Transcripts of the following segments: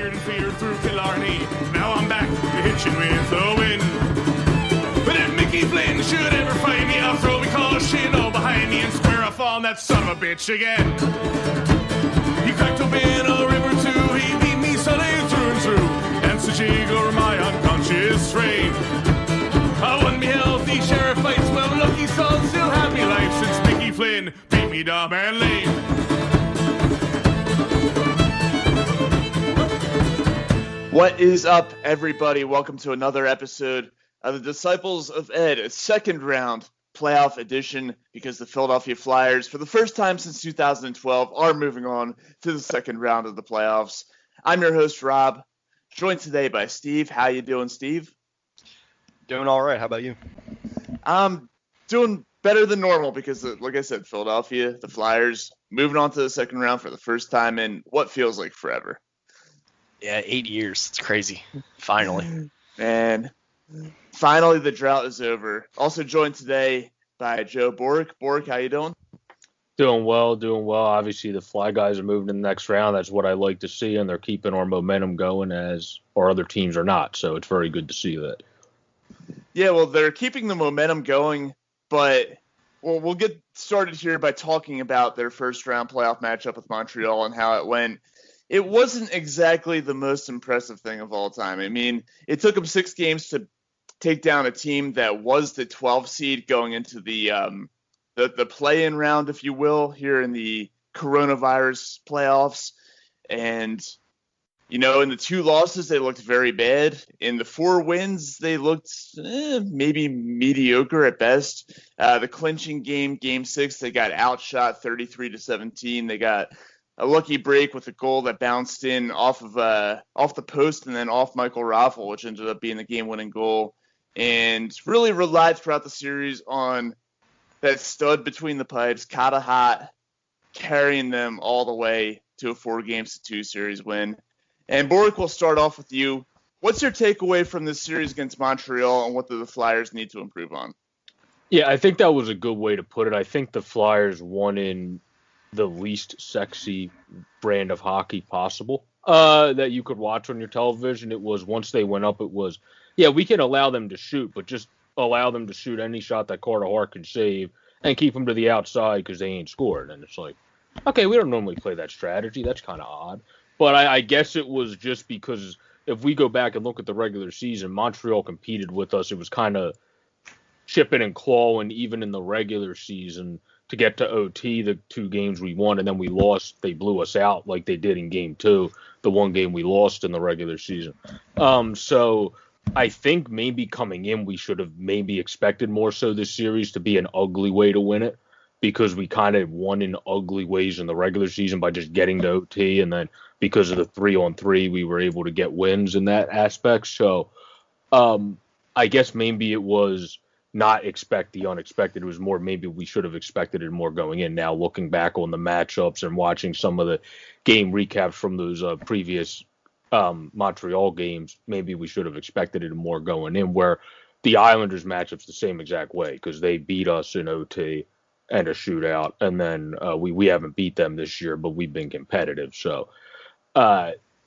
feared and feared through Killarney. Now I'm back to hitching with the wind. But if Mickey Flynn should ever find me, I'll throw me caution all behind me and square off on that son of a bitch again. He cracked open a river too, he beat me Sunday through and through, and such over my unconscious frame. I won me healthy sheriff fights, well lucky son still had me life since Mickey Flynn beat me dumb and lame. What is up, everybody? Welcome to another episode of the Disciples of Ed, a second round playoff edition, because the Philadelphia Flyers, for the first time since 2012, are moving on to the second round of the playoffs. I'm your host, Rob, joined today by Steve. How you doing, Steve? Doing all right. How about you? I'm doing better than normal because, like I said, Philadelphia, the Flyers, moving on to the second round for the first time in what feels like forever. Yeah, 8 years. It's crazy. Finally. Man, finally the drought is over. Also joined today by Joe Bork. Bork, how you doing? Doing well. Obviously, the Fly guys are moving to the next round. That's what I like to see, and they're keeping our momentum going as our other teams are not. So it's very good to see that. Yeah, well, they're keeping the momentum going, but we'll get started here by talking about their first-round playoff matchup with Montreal and how it went. It wasn't exactly the most impressive thing of all time. I mean, it took them 6 games to take down a team that was the 12 seed going into the play-in round, if you will, here in the coronavirus playoffs. And, you know, in the 2 losses, they looked very bad. In the 4 wins, they looked maybe mediocre at best. The clinching game, Game 6, they got outshot 33-17. They got a lucky break with a goal that bounced in off the post and then off Michael Raffle, which ended up being the game-winning goal. And really relied throughout the series on that stud between the pipes, Kata Hot, carrying them all the way to a 4-2 series win. And Bork, we'll start off with you. What's your takeaway from this series against Montreal, and what do the Flyers need to improve on? Yeah, I think that was a good way to put it. I think the Flyers won in the least sexy brand of hockey possible that you could watch on your television. It was, once they went up, it was, yeah, we can allow them to shoot, but just allow them to shoot any shot that Carter Hart can save and keep them to the outside because they ain't scored. And it's like, okay, we don't normally play that strategy. That's kind of odd. But I guess it was just because if we go back and look at the regular season, Montreal competed with us. It was kind of chipping and clawing even in the regular season to get to OT, the 2 games we won, and then we lost. They blew us out like they did in Game 2, the 1 game we lost in the regular season. So I think maybe coming in, we should have maybe expected more so this series to be an ugly way to win it, because we kind of won in ugly ways in the regular season by just getting to OT, and then because of the 3-on-3, we were able to get wins in that aspect. So I guess maybe it was not expect the unexpected. It was more maybe we should have expected it more going in. Now, looking back on the matchups and watching some of the game recaps from those previous Montreal games, maybe we should have expected it more going in, where the Islanders matchup's the same exact way, because they beat us in OT and a shootout, and then we haven't beat them this year, but we've been competitive. So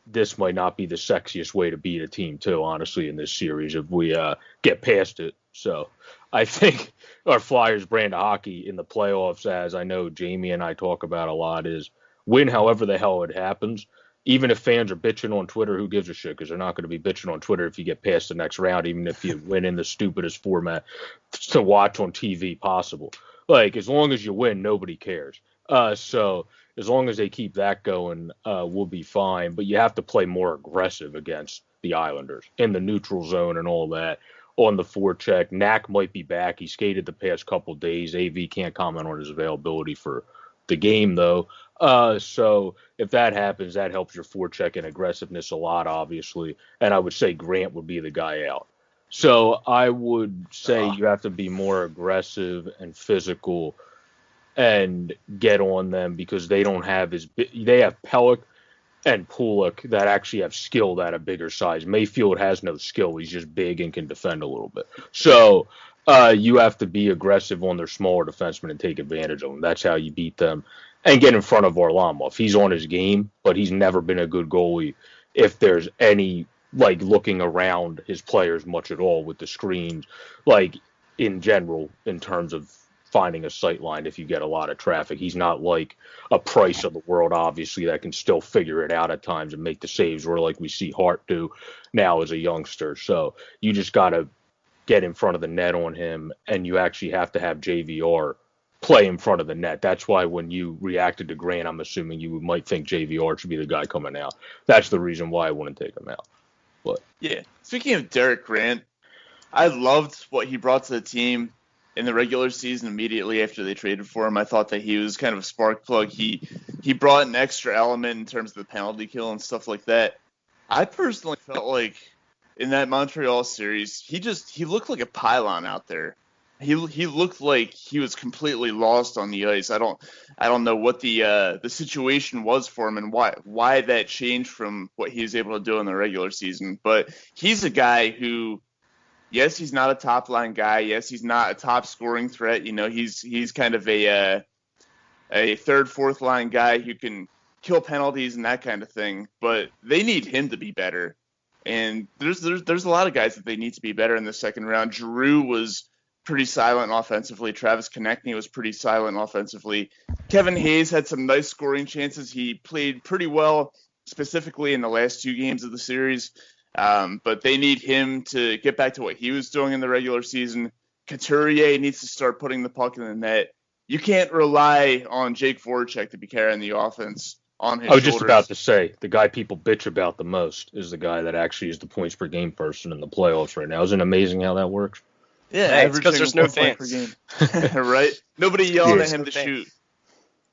this might not be the sexiest way to beat a team, too, honestly, in this series, if we get past it. So I think our Flyers brand of hockey in the playoffs, as I know Jamie and I talk about a lot, is win however the hell it happens. Even if fans are bitching on Twitter, who gives a shit? Because they're not going to be bitching on Twitter if you get past the next round, even if you win in the stupidest format to watch on TV possible. Like, as long as you win, nobody cares. So as long as they keep that going, we'll be fine. But you have to play more aggressive against the Islanders in the neutral zone and all that. On the forecheck, Knack might be back. He skated the past couple days. AV can't comment on his availability for the game, though. So if that happens, that helps your forecheck and aggressiveness a lot, obviously. And I would say Grant would be the guy out. So I would say you have to be more aggressive and physical and get on them, because they don't have they have Pellick and Pulick that actually have skill at a bigger size. Mayfield has no skill. He's just big and can defend a little bit. So you have to be aggressive on their smaller defensemen and take advantage of them. That's how you beat them and get in front of Varlamov. He's on his game, but he's never been a good goalie if there's any like looking around his players much at all with the screens, like in general, in terms of finding a sight line if you get a lot of traffic. He's not like a Price of the world, obviously, that can still figure it out at times and make the saves where like we see Hart do now as a youngster. So you just got to get in front of the net on him, and you actually have to have JVR play in front of the net. That's why when you reacted to Grant, I'm assuming you might think JVR should be the guy coming out. That's the reason why I wouldn't take him out. But yeah, speaking of Derek Grant, I loved what he brought to the team in the regular season immediately after they traded for him. I thought that he was kind of a spark plug. He brought an extra element in terms of the penalty kill and stuff like that. I personally felt like in that Montreal series, he looked like a pylon out there. He looked like he was completely lost on the ice. I don't know what the situation was for him and why that changed from what he was able to do in the regular season. But he's a guy who, yes, he's not a top line guy. Yes, he's not a top scoring threat. You know, he's kind of a third, fourth line guy who can kill penalties and that kind of thing. But they need him to be better. And there's a lot of guys that they need to be better in the second round. Giroux was pretty silent offensively. Travis Konechny was pretty silent offensively. Kevin Hayes had some nice scoring chances. He played pretty well, specifically in the last 2 games of the series. But they need him to get back to what he was doing in the regular season. Couturier needs to start putting the puck in the net. You can't rely on Jake Voracek to be carrying the offense on his shoulders. I was just about to say, the guy people bitch about the most is the guy that actually is the points per game person in the playoffs right now. Isn't it amazing how that works? Yeah, it's because there's no fans. Per game. Right? Nobody yelling at him to fans. shoot.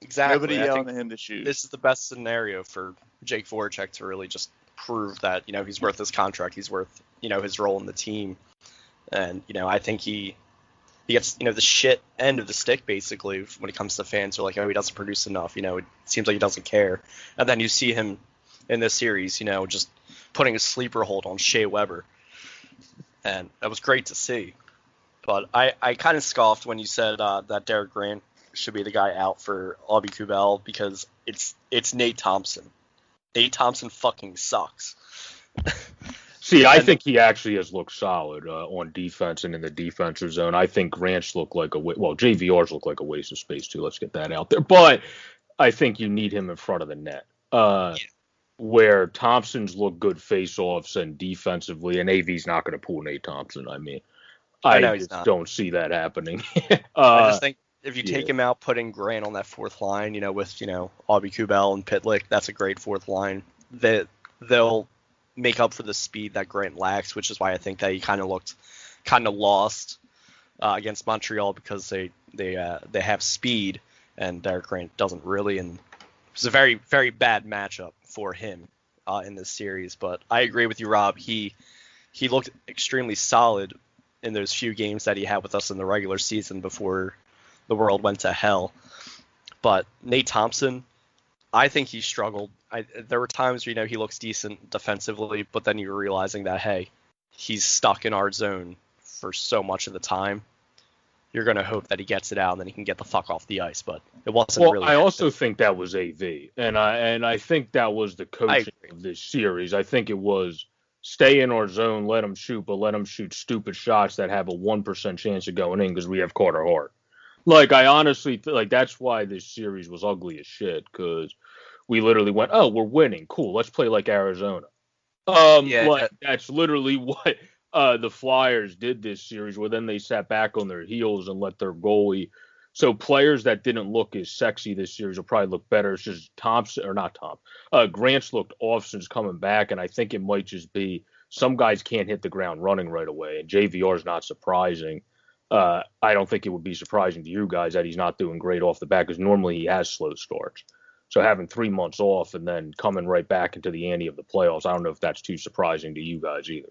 Exactly. Nobody yelling at him to shoot. This is the best scenario for Jake Voracek to really just prove that, you know, he's worth his contract. He's worth, you know, his role in the team. And, you know, I think he gets, you know, the shit end of the stick, basically, when it comes to fans who are like, oh, he doesn't produce enough. You know, it seems like he doesn't care. And then you see him in this series, you know, just putting a sleeper hold on Shea Weber. And that was great to see. But I kind of scoffed when you said that Derek Grant should be the guy out for Aubie Kubel because it's Nate Thompson. Nate Thompson fucking sucks. See, I think he actually has looked solid on defense and in the defensive zone. I think Grant's look like JVR's look like a waste of space too. Let's get that out there. But I think you need him in front of the net. Where Thompson's look good face-offs and defensively, and AV's not going to pull Nate Thompson. I mean, I just don't see that happening. I just think if you take him out, putting Grant on that fourth line, you know, with, you know, Aubie Kubel and Pitlick, that's a great fourth line. They'll make up for the speed that Grant lacks, which is why I think that he kind of looked kind of lost against Montreal because they have speed and Derek Grant doesn't really, and it's a very, very bad matchup for him in this series. But I agree with you, Rob. He looked extremely solid in those few games that he had with us in the regular season before the world went to hell. But Nate Thompson, I think he struggled. There were times where, you know, he looks decent defensively, but then you're realizing that, hey, he's stuck in our zone for so much of the time. You're going to hope that he gets it out and then he can get the fuck off the ice, but it wasn't really. I also think that was AV, and I think that was the coaching of this series. I think it was stay in our zone, let them shoot, but let them shoot stupid shots that have a 1% chance of going in because we have Carter Hart. Like, I honestly, that's why this series was ugly as shit, because we literally went, oh, we're winning. Cool, let's play like Arizona. That's literally what the Flyers did this series, where then they sat back on their heels and let their goalie. So players that didn't look as sexy this series will probably look better. It's just Grant's looked off since coming back, and I think it might just be some guys can't hit the ground running right away, and JVR's not surprising. I don't think it would be surprising to you guys that he's not doing great off the bat, because normally he has slow starts. So having 3 months off and then coming right back into the ante of the playoffs, I don't know if that's too surprising to you guys either.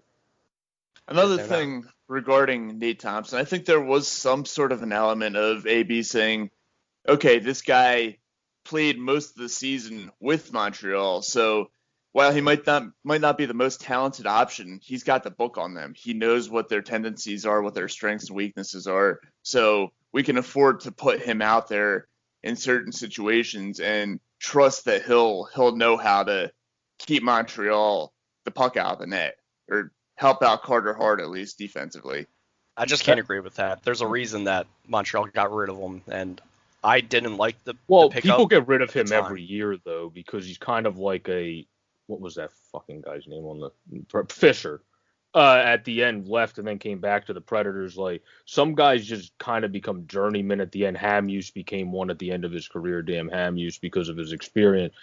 Another thing regarding Nate Thompson, I think there was some sort of an element of AB saying, okay, this guy played most of the season with Montreal, so while he might not be the most talented option, he's got the book on them. He knows what their tendencies are, what their strengths and weaknesses are, so we can afford to put him out there in certain situations and trust that he'll know how to keep Montreal the puck out of the net, or help out Carter Hart at least defensively. I just can't agree with that. There's a reason that Montreal got rid of him, and I didn't like the pickup. People get rid of him every year though, because he's kind of like what was that fucking guy's name on the Fisher? At the end left and then came back to the Predators. Like, some guys just kind of become journeymen at the end. Hamuse became one at the end of his career, damn Hamuse, because of his experience.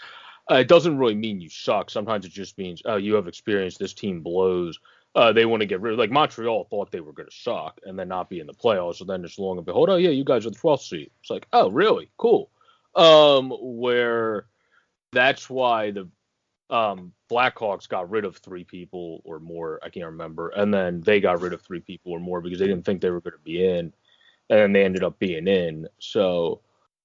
It doesn't really mean you suck. Sometimes it just means, oh, you have experience, this team blows. They want to get rid of, like, Montreal thought they were going to suck and then not be in the playoffs. So then it's long and behold, oh yeah, you guys are the 12th seed. It's like, oh really? Cool. Where that's why the Blackhawks got rid of 3 people or more, I can't remember, and then they got rid of 3 people or more because they didn't think they were going to be in, and then they ended up being in. So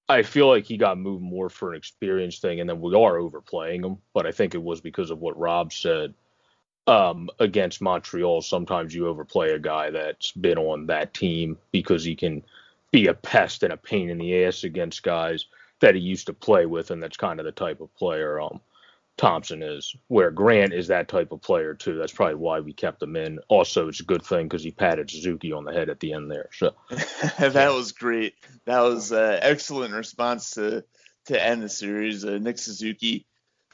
I feel like he got moved more for an experience thing, and then we are overplaying him, but I think it was because of what Rob said. Against Montreal, sometimes you overplay a guy that's been on that team because he can be a pest and a pain in the ass against guys that he used to play with, and that's kind of the type of player Thompson is, where Grant is that type of player too. That's probably why we kept him in. Also, it's a good thing because he patted Suzuki on the head at the end there. So that was great. That was excellent response to end the series. Nick Suzuki,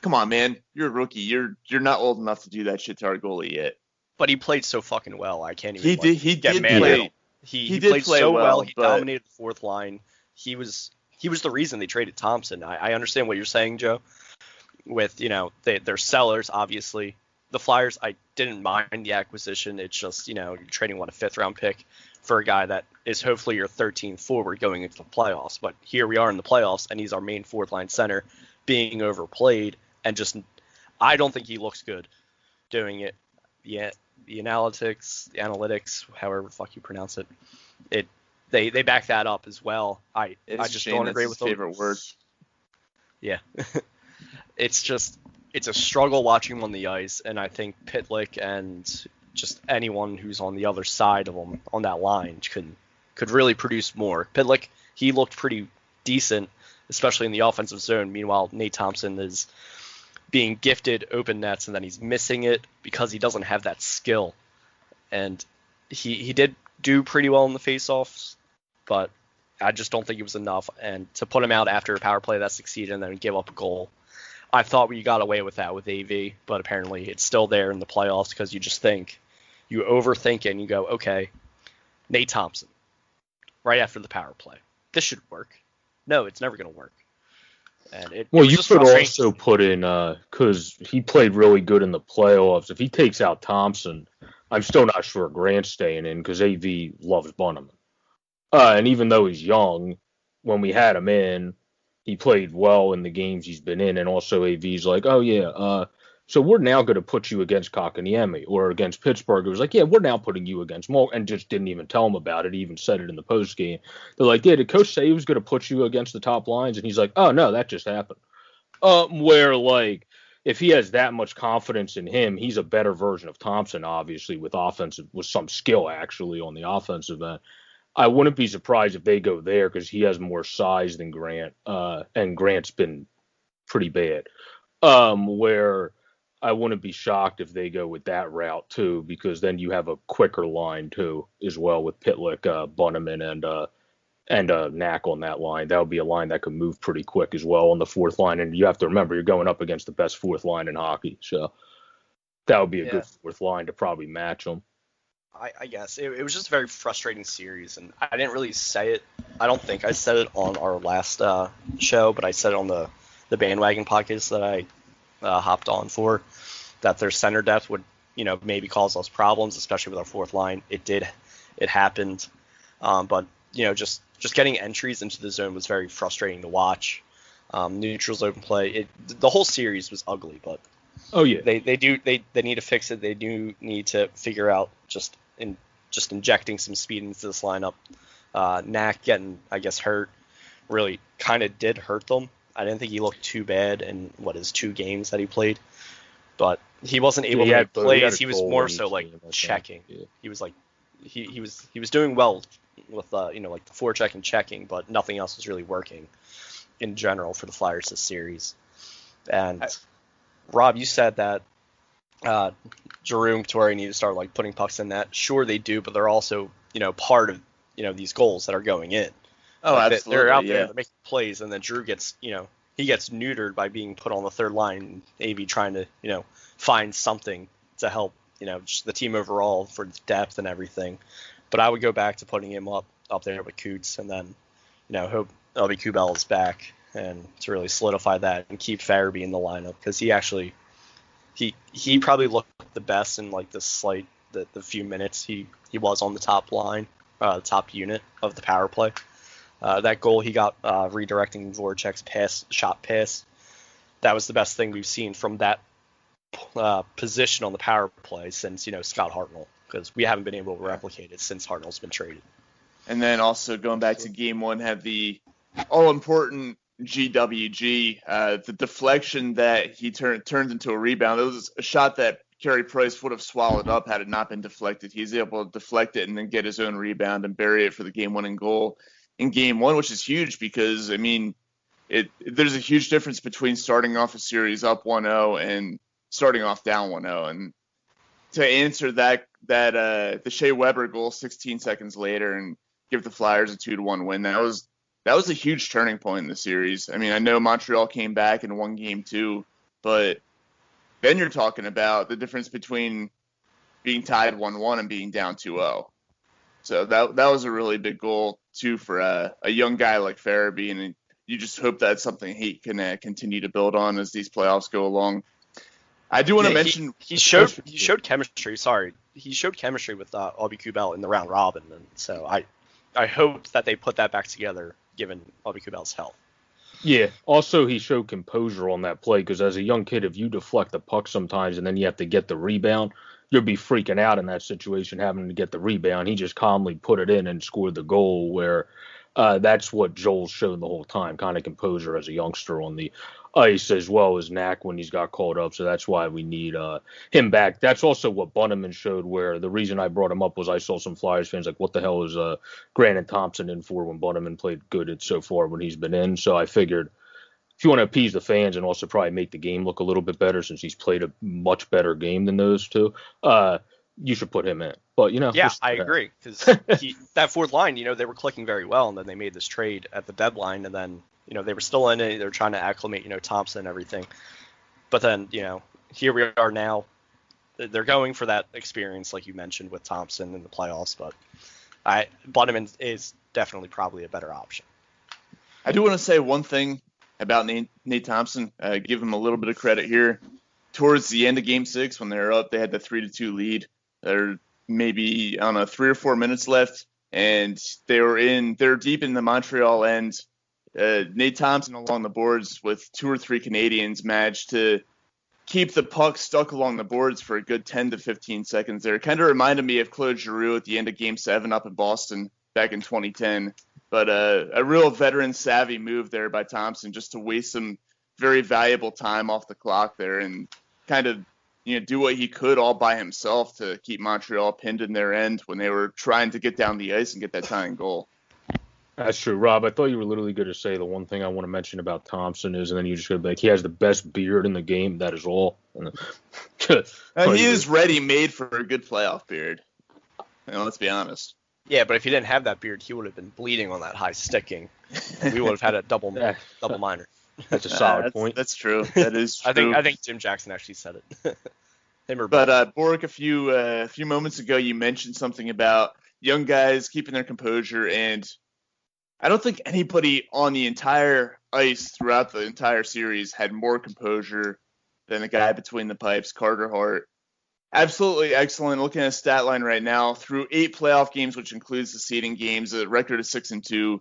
come on, man, you're a rookie. You're not old enough to do that shit to our goalie yet. But he played so fucking well. I can't even. He did play. He played play so well. He dominated the fourth line. He was the reason they traded Thompson. I understand what you're saying, Joe. With, they're sellers, obviously. The Flyers, I didn't mind the acquisition. It's just, you're trading, a 5th-round pick for a guy that is hopefully your 13th forward going into the playoffs. But here we are in the playoffs, and he's our main fourth-line center being overplayed. And just, I don't think he looks good doing it. Yeah, the analytics, however the fuck you pronounce it, they back that up as well. I just don't agree with his favorite word. Yeah. It's a struggle watching him on the ice, and I think Pitlick and just anyone who's on the other side of him on that line could really produce more. Pitlick, he looked pretty decent, especially in the offensive zone. Meanwhile, Nate Thompson is being gifted open nets, and then he's missing it because he doesn't have that skill. And he did do pretty well in the faceoffs, but I just don't think it was enough. And to put him out after a power play that succeeded and then give up a goal, I thought we got away with that with AV, but apparently it's still there in the playoffs because you overthink it and you go, okay, Nate Thompson, right after the power play. This should work. No, it's never going to work. And you could also put in, because he played really good in the playoffs. If he takes out Thompson, I'm still not sure Grant's staying in because AV loves Bunnaman. And even though he's young, when we had him in, he played well in the games he's been in, and also AV's like, oh yeah, so we're now going to put you against Kotkaniemi or against Pittsburgh. It was like, yeah, we're now putting you against Mo, and just didn't even tell him about it. He even said it in the post game. They're like, yeah, did coach say he was going to put you against the top lines? And he's like, oh no, that just happened. Where like, if he has that much confidence in him, he's a better version of Thompson, obviously, with some skill actually on the offensive end. I wouldn't be surprised if they go there because he has more size than Grant, and Grant's been pretty bad. Where I wouldn't be shocked if they go with that route too, because then you have a quicker line too, as well, with Pitlick, Bunnaman, and Knack on that line. That would be a line that could move pretty quick as well on the fourth line. And you have to remember, you're going up against the best fourth line in hockey, so that would be a good fourth line to probably match them. I guess it was just a very frustrating series, and I didn't really say it. I don't think I said it on our last show, but I said it on the bandwagon podcast that I hopped on for, that their center depth would maybe cause us problems, especially with our fourth line. It did. It happened, but just getting entries into the zone was very frustrating to watch. Neutrals open play. The whole series was ugly, but oh yeah, they need to fix it. They do need to figure out just injecting some speed into this lineup. Knack getting, I guess, hurt really kind of did hurt them. I didn't think he looked too bad in his 2 games that he played, but he wasn't able to make plays. He was more so like checking. Yeah. He was like he was doing well with like the forecheck and checking, but nothing else was really working in general for the Flyers this series. And Rob, you said that Giroux and Torre need to start like putting pucks in net. Sure, they do, but they're also part of these goals that are going in. Oh, like absolutely. They're out there, yeah. they're making plays, and then Giroux gets he gets neutered by being put on the third line. Maybe trying to find something to help just the team overall for depth and everything. But I would go back to putting him up there with Coots, and then hope LB Kubel is back and to really solidify that and keep Farabee in the lineup, because he probably looked the best in like the few minutes he was on the top line, top unit of the power play. That goal he got redirecting Voracek's shot pass, that was the best thing we've seen from that position on the power play since Scott Hartnell, because we haven't been able to replicate it since Hartnell's been traded. And then also going back to game one, had the all-important GWG, the deflection that he turned into a rebound. It was a shot that Carey Price would have swallowed up had it not been deflected. He's able to deflect it and then get his own rebound and bury it for the game-winning goal in game one, which is huge because, I mean, there's a huge difference between starting off a series up 1-0 and starting off down 1-0. And to answer that the Shea Weber goal 16 seconds later and give the Flyers a 2-1 win, that was a huge turning point in the series. I mean, I know Montreal came back and won game two, but then you're talking about the difference between being tied 1-1 and being down 2-0. So that was a really big goal too for a young guy like Farabee, and you just hope that's something he can continue to build on as these playoffs go along. I do want to mention he showed chemistry. Sorry, he showed chemistry with Aubé Kubel in the round robin, and so I hope that they put that back together given Aubé Kubel's health. Yeah. Also, he showed composure on that play because as a young kid, if you deflect the puck sometimes and then you have to get the rebound, you'll be freaking out in that situation having to get the rebound. He just calmly put it in and scored the goal where that's what Joel's shown the whole time, kind of composure as a youngster on the ice as well as Knack when he's got called up. So that's why we need him back. That's also what Bunneman showed, where the reason I brought him up was I saw some Flyers fans like, what the hell is Grant and Thompson in for when Bunneman played good so far when he's been in. So I figured if you want to appease the fans and also probably make the game look a little bit better since he's played a much better game than those two, you should put him in. But, yeah, I agree, because that fourth line, they were clicking very well, and then they made this trade at the deadline, and then, they were still in it. They were trying to acclimate, Thompson and everything. But then, here we are now. They're going for that experience, like you mentioned, with Thompson in the playoffs, but Bunneman is definitely probably a better option. I do want to say one thing about Nate Thompson. Give him a little bit of credit here. Towards the end of Game 6, when they were up, they had the 3-2 lead. There maybe 3 or 4 minutes left, and they're deep in the Montreal end. Nate Thompson along the boards with 2 or 3 Canadians managed to keep the puck stuck along the boards for a good 10 to 15 seconds there. It kind of reminded me of Claude Giroux at the end of Game 7 up in Boston back in 2010. But a real veteran savvy move there by Thompson just to waste some very valuable time off the clock there and kind of do what he could all by himself to keep Montreal pinned in their end when they were trying to get down the ice and get that tying goal. That's true, Rob. I thought you were literally going to say the one thing I want to mention about Thompson is, and then you just go back, he has the best beard in the game. That is all. He is ready-made for a good playoff beard. Let's be honest. Yeah, but if he didn't have that beard, he would have been bleeding on that high sticking. We would have had a double minor. That's a solid point. That's true. That is true. I think Jim Jackson actually said it. Bork, a few moments ago, you mentioned something about young guys keeping their composure, and I don't think anybody on the entire ice throughout the entire series had more composure than the guy between the pipes, Carter Hart. Absolutely excellent. Looking at his stat line right now, through 8 playoff games, which includes the seeding games, a record of 6-2,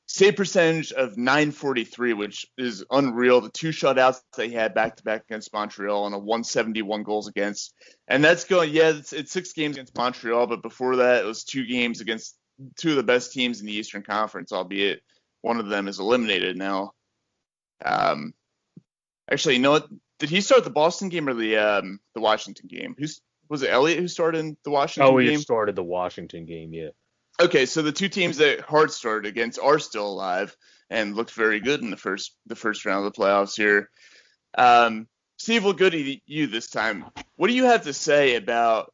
save percentage of .943, which is unreal. The 2 shutouts that he had back-to-back against Montreal and a 171 goals against. And that's going, it's 6 games against Montreal, but before that, it was 2 games against 2 of the best teams in the Eastern Conference, albeit one of them is eliminated now. Actually, you know what? Did he start the Boston game or the Washington game? Was it Elliott who started in the Washington game? Oh, he started the Washington game, yeah. Okay, so the 2 teams that Hart started against are still alive and looked very good in the first round of the playoffs here. Steve, we'll go to you this time. What do you have to say about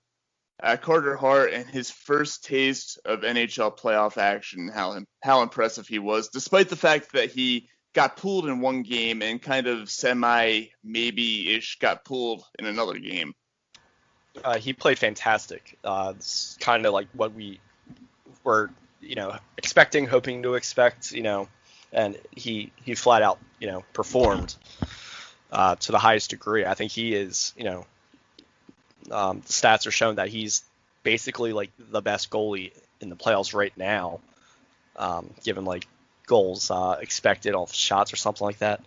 Carter Hart and his first taste of NHL playoff action? How impressive he was, despite the fact that he got pulled in one game and kind of maybe-ish got pulled in another game. He played fantastic. It's kind of like what we were, expecting, hoping to expect, and he flat out, performed to the highest degree. I think he is, the stats are showing that he's basically like the best goalie in the playoffs right now, given like goals expected off shots or something like that.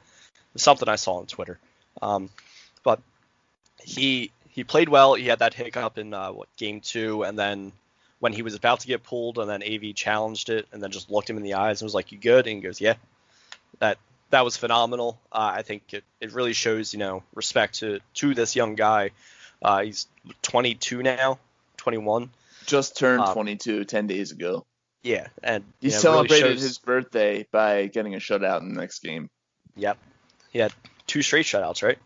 It's something I saw on Twitter. But he played well. He had that hiccup in game 2, and then when he was about to get pulled, and then AV challenged it, and then just looked him in the eyes and was like, "You good?" And he goes, "Yeah." That was phenomenal. I think it really shows, respect to this young guy. He's 22 now, 21. Just turned 22 10 days ago. Yeah, and he celebrated his birthday by getting a shutout in the next game. Yep, he had 2 straight shutouts, right?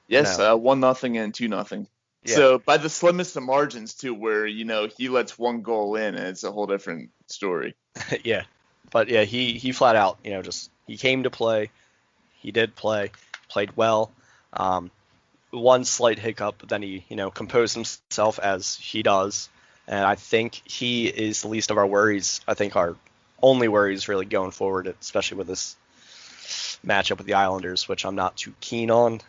Yes, 1-0 and 2-0. Yeah. So by the slimmest of margins too, where he lets one goal in, and it's a whole different story. Yeah, but yeah, he flat out, he came to play. He did play, played well. One slight hiccup, but then he composed himself as he does, and I think he is the least of our worries. I think our only worries really going forward, especially with this matchup with the Islanders, which I'm not too keen on.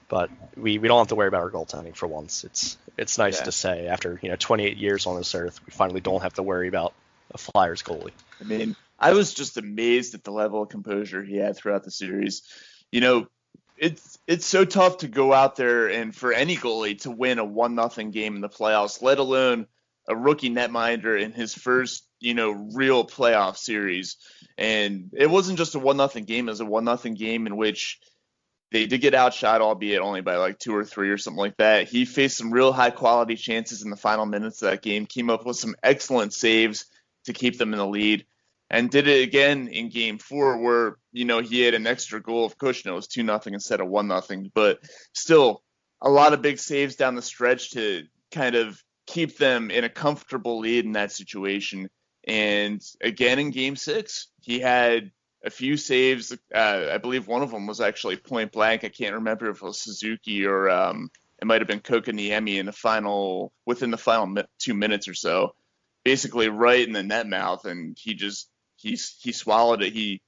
But we don't have to worry about our goaltending for once. It's nice to say after 28 years on this earth, we finally don't have to worry about a Flyers goalie. I mean, I was just amazed at the level of composure he had throughout the series. It's so tough to go out there and for any goalie to win a 1-0 game in the playoffs, let alone a rookie netminder in his first real playoff series. And it wasn't just a 1-0 game; it was a 1-0 game in which they did get outshot, albeit only by like 2 or 3 or something like that. He faced some real high-quality chances in the final minutes of that game, came up with some excellent saves to keep them in the lead, and did it again in Game 4 where, he had an extra goal of cushion. It was 2-0 instead of 1-0. But still, a lot of big saves down the stretch to kind of keep them in a comfortable lead in that situation. And again in Game 6, he had a few saves. I believe one of them was actually point blank. I can't remember if it was Suzuki or it might have been Kokoniemi within the final 2 minutes or so, basically right in the net mouth, and he swallowed it. He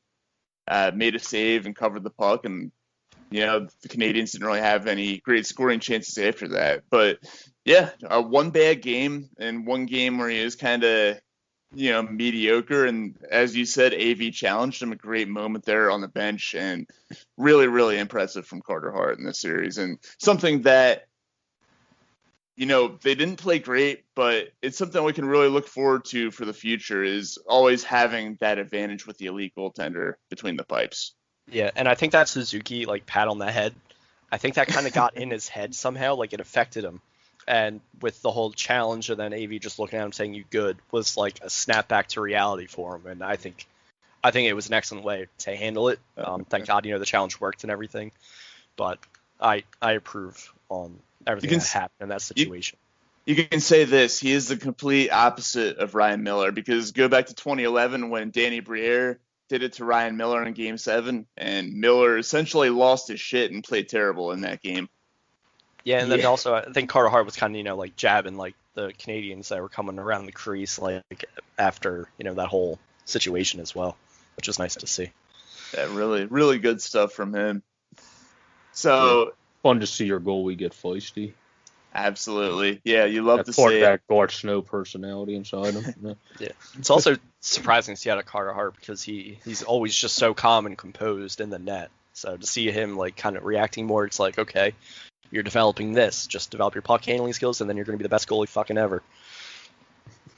made a save and covered the puck, and the Canadiens didn't really have any great scoring chances after that. But yeah, one bad game and one game where he is kind of mediocre. And as you said, AV challenged him, a great moment there on the bench, and really, really impressive from Carter Hart in this series. And something that, they didn't play great, but it's something we can really look forward to for the future, is always having that advantage with the elite goaltender between the pipes. Yeah, and I think that Suzuki, pat on the head, I think that kind of got in his head somehow, it affected him. And with the whole challenge and then AV just looking at him saying "you good" was like a snap back to reality for him. And I think it was an excellent way to handle it. Thank God, the challenge worked and everything. But I approve on everything that happened in that situation. You can say this: he is the complete opposite of Ryan Miller, because go back to 2011 when Danny Briere did it to Ryan Miller in Game 7, and Miller essentially lost his shit and played terrible in that game. Yeah, and then also I think Carter Hart was kind of jabbing the Canadians that were coming around the crease after that whole situation as well, which is nice to see. Yeah, really, really good stuff from him. So fun to see your goalie get feisty. Absolutely, yeah, you love to see that Bart Snow personality inside him. Yeah, it's also surprising to see out of Carter Hart because he's always just so calm and composed in the net. So to see him kind of reacting more, it's okay. You're developing this. Just develop your puck handling skills, and then you're going to be the best goalie fucking ever.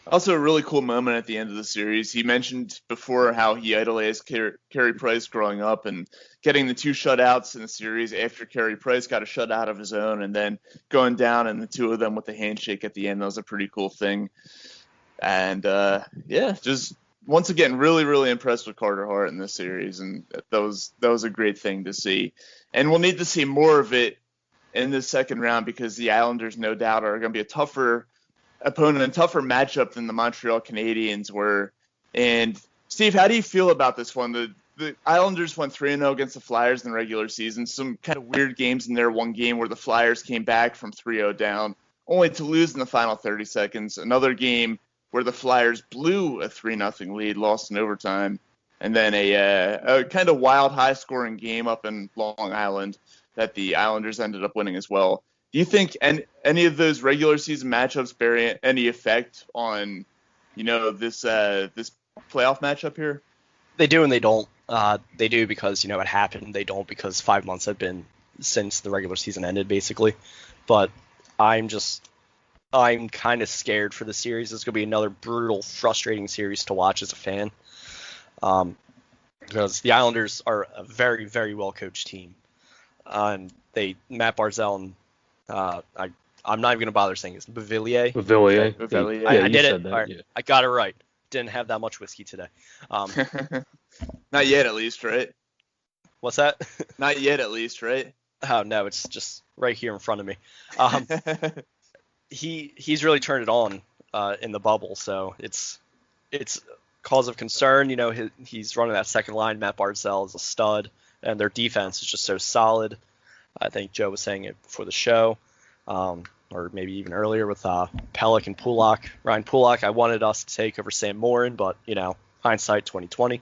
Also, a really cool moment at the end of the series. He mentioned before how he idolized Carey Price growing up, and getting the 2 shutouts in the series after Carey Price got a shutout of his own, and then going down and the 2 of them with the handshake at the end. That was a pretty cool thing. And just once again, really, really impressed with Carter Hart in this series, and that was a great thing to see. And we'll need to see more of it in the second round because the Islanders, no doubt, are going to be a tougher opponent and tougher matchup than the Montreal Canadiens were. And Steve, how do you feel about this one? The Islanders went 3-0 against the Flyers in the regular season. Some kind of weird games in there. One game where the Flyers came back from 3-0 down, only to lose in the final 30 seconds. Another game where the Flyers blew a 3-0 lead, lost in overtime, and then a kind of wild, high-scoring game up in Long Island that the Islanders ended up winning as well. Do you think any of those regular season matchups bear any effect on, this playoff matchup here? They do and they don't. They do because, it happened. They don't because 5 months have been since the regular season ended, basically. But I'm kind of scared for the series. It's going to be another brutal, frustrating series to watch as a fan. Because the Islanders are a very, very well-coached team. Matt Barzal and I'm not even going to bother saying this. Beauvillier. Beauvillier. I did it. That, right. yeah. I got it right. Didn't have that much whiskey today. Not yet, at least, right? What's that? Not yet, at least, right? Oh, no, it's just right here in front of me. He's really turned it on in the bubble, so it's cause of concern. He's running that second line. Matt Barzal is a stud, and their defense is just so solid. I think Joe was saying it before the show, or maybe even earlier with Pelech and Pulock. Ryan Pulock, I wanted us to take over Sam Morin, but hindsight 2020.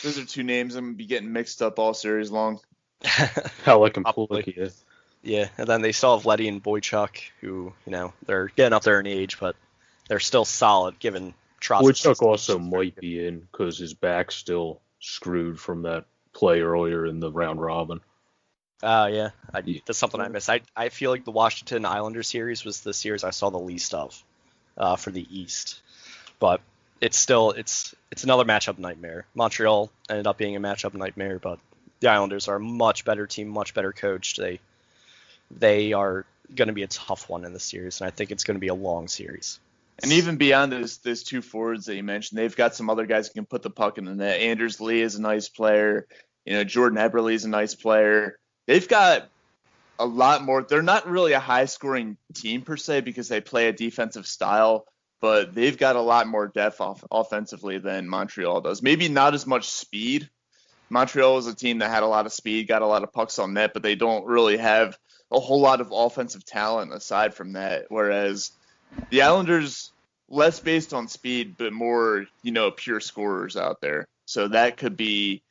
Those are two names I'm going to be getting mixed up all series long. Pelech and Pulock, yeah. And then they still have Letty and Boychuk, who, they're getting up there in age, but they're still solid given Trotz. Boychuk also might be in because his back's still screwed from that play earlier in the round robin. Yeah. That's something I missed. I feel like the Washington Islanders series was the series I saw the least of for the East. But it's another matchup nightmare. Montreal ended up being a matchup nightmare, but the Islanders are a much better team, much better coached. They are going to be a tough one in the series, and I think it's going to be a long series. And even beyond those two forwards that you mentioned, they've got some other guys who can put the puck in the net. Anders Lee is a nice player. Jordan Eberle is a nice player. They've got a lot more. They're not really a high-scoring team per se because they play a defensive style, but they've got a lot more depth offensively than Montreal does. Maybe not as much speed. Montreal is a team that had a lot of speed, got a lot of pucks on net, but they don't really have a whole lot of offensive talent aside from that, whereas the Islanders, less based on speed, but more, pure scorers out there. So that could be,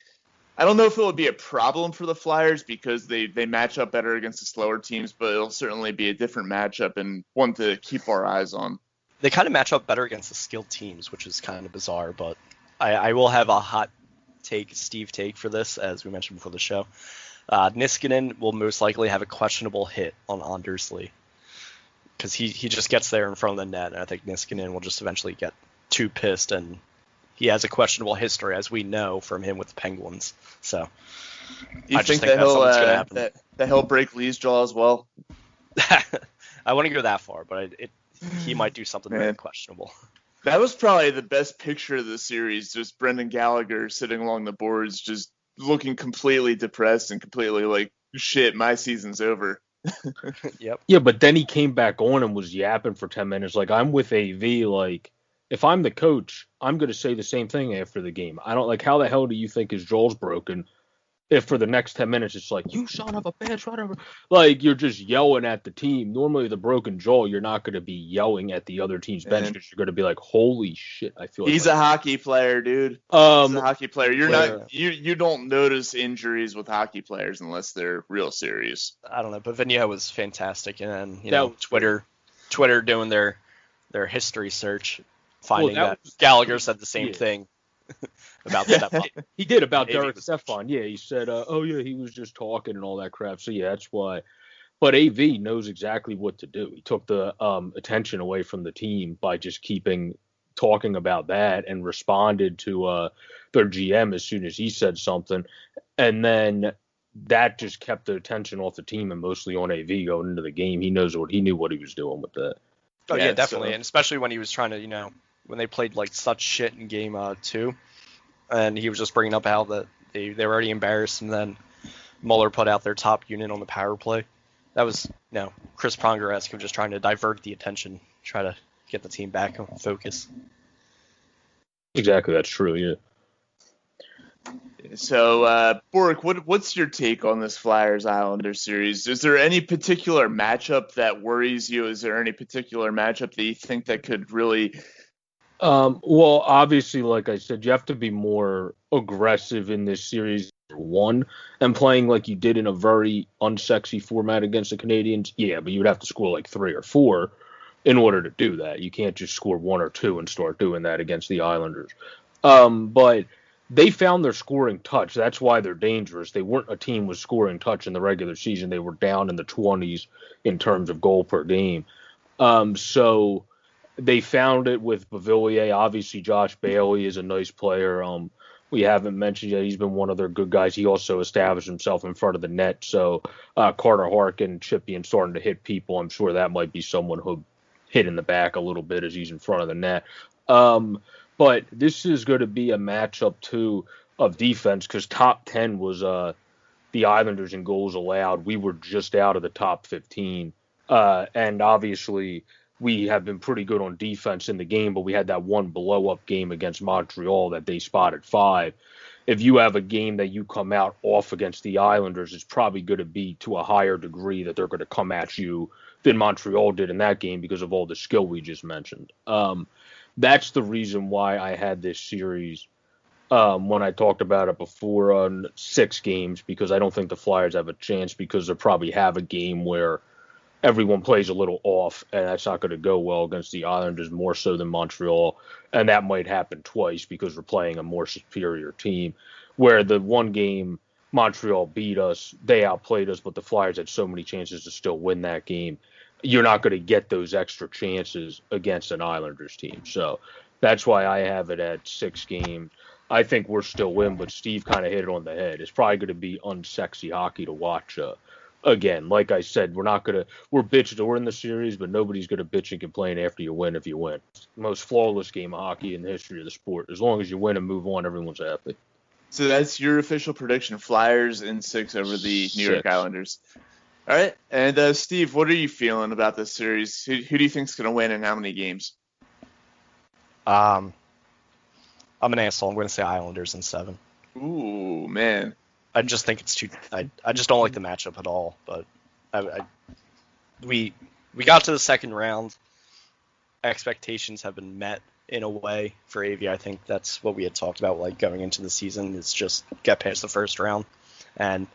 I don't know if it would be a problem for the Flyers because they match up better against the slower teams, but it'll certainly be a different matchup and one to keep our eyes on. They kind of match up better against the skilled teams, which is kind of bizarre, but I will have a hot Steve take for this, as we mentioned before the show. Niskanen will most likely have a questionable hit on Anders Lee because he just gets there in front of the net, and I think Niskanen will just eventually get too pissed, and he has a questionable history, as we know from him with the Penguins. So I think that he'll break Lee's jaw as well? I wouldn't go that far, but he might do something very questionable. That was probably the best picture of the series, just Brendan Gallagher sitting along the boards, just looking completely depressed and completely like, shit, my season's over. Yep. Yeah, but then he came back on and was yapping for 10 minutes. Like, I'm with AV. Like, if I'm the coach, I'm going to say the same thing after the game. I don't like, how the hell do you think his jaw's broken if for the next 10 minutes it's like, you son of a bitch, whatever. Like, you're just yelling at the team. Normally, the broken jaw, you're not going to be yelling at the other team's bench because you're going to be like, holy shit, I feel like he's a hockey player, dude. He's a hockey player. You don't notice injuries with hockey players unless they're real serious. I don't know, but Vigneault was fantastic, and then Twitter doing their history search, finding that Gallagher said the same thing about Stepan. He did about Derek Stepan. Yeah, he said, he was just talking and all that crap. So, yeah, that's why. But AV knows exactly what to do. He took the attention away from the team by just talking about that and responded to their GM as soon as he said something. And then that just kept the attention off the team and mostly on AV going into the game. He knew what he was doing with that. Oh, yeah, definitely. And especially when he was trying to, when they played like such shit in game 2, and he was just bringing up how that they were already embarrassed, and then Mueller put out their top unit on the power play. That was, Chris Pronger-esque of just trying to divert the attention, try to get the team back on focus. Exactly, that's true, yeah. So, Bork, what's your take on this Flyers-Islanders series? Is there any particular matchup that worries you? Is there any particular matchup that you think that could really... Well, obviously, like I said, you have to be more aggressive in this series, one, and playing like you did in a very unsexy format against the Canadiens. Yeah, but you'd have to score like 3 or 4 in order to do that. You can't just score 1 or 2 and start doing that against the Islanders. But they found their scoring touch. That's why they're dangerous. They weren't a team with scoring touch in the regular season. They were down in the 20s in terms of goal per game. So they found it with Beauvillier. Obviously, Josh Bailey is a nice player. We haven't mentioned yet, he's been one of their good guys. He also established himself in front of the net. So Carter Harkin, Chippy, and starting to hit people. I'm sure that might be someone who hit in the back a little bit as he's in front of the net. But this is going to be a matchup, too, of defense because top 10 was the Islanders in goals allowed. We were just out of the top 15. And obviously, we have been pretty good on defense in the game, but we had that one blow-up game against Montreal that they spotted 5. If you have a game that you come out off against the Islanders, it's probably going to be to a higher degree that they're going to come at you than Montreal did in that game because of all the skill we just mentioned. That's the reason why I had this series when I talked about it before on 6 games, because I don't think the Flyers have a chance because they probably have a game where everyone plays a little off, and that's not going to go well against the Islanders more so than Montreal, and that might happen twice because we're playing a more superior team, where the one game Montreal beat us, they outplayed us, but the Flyers had so many chances to still win that game. You're not going to get those extra chances against an Islanders team. So that's why I have it at 6 games. I think we're still win, but Steve kind of hit it on the head. It's probably going to be unsexy hockey to watch. Again, like I said, we're bitching to win the series, but nobody's going to bitch and complain after you win if you win. It's the most flawless game of hockey in the history of the sport. As long as you win and move on, everyone's happy. So that's your official prediction, Flyers in 6 over the New York Islanders. All right. And Steve, what are you feeling about this series? Who do you think's going to win and how many games? I'm an asshole. I'm going to say Islanders in 7. Ooh, man. I just think it's too. I just don't like the matchup at all. But we got to the second round. Expectations have been met in a way for AV. I think that's what we had talked about, like going into the season. Is just get past the first round, and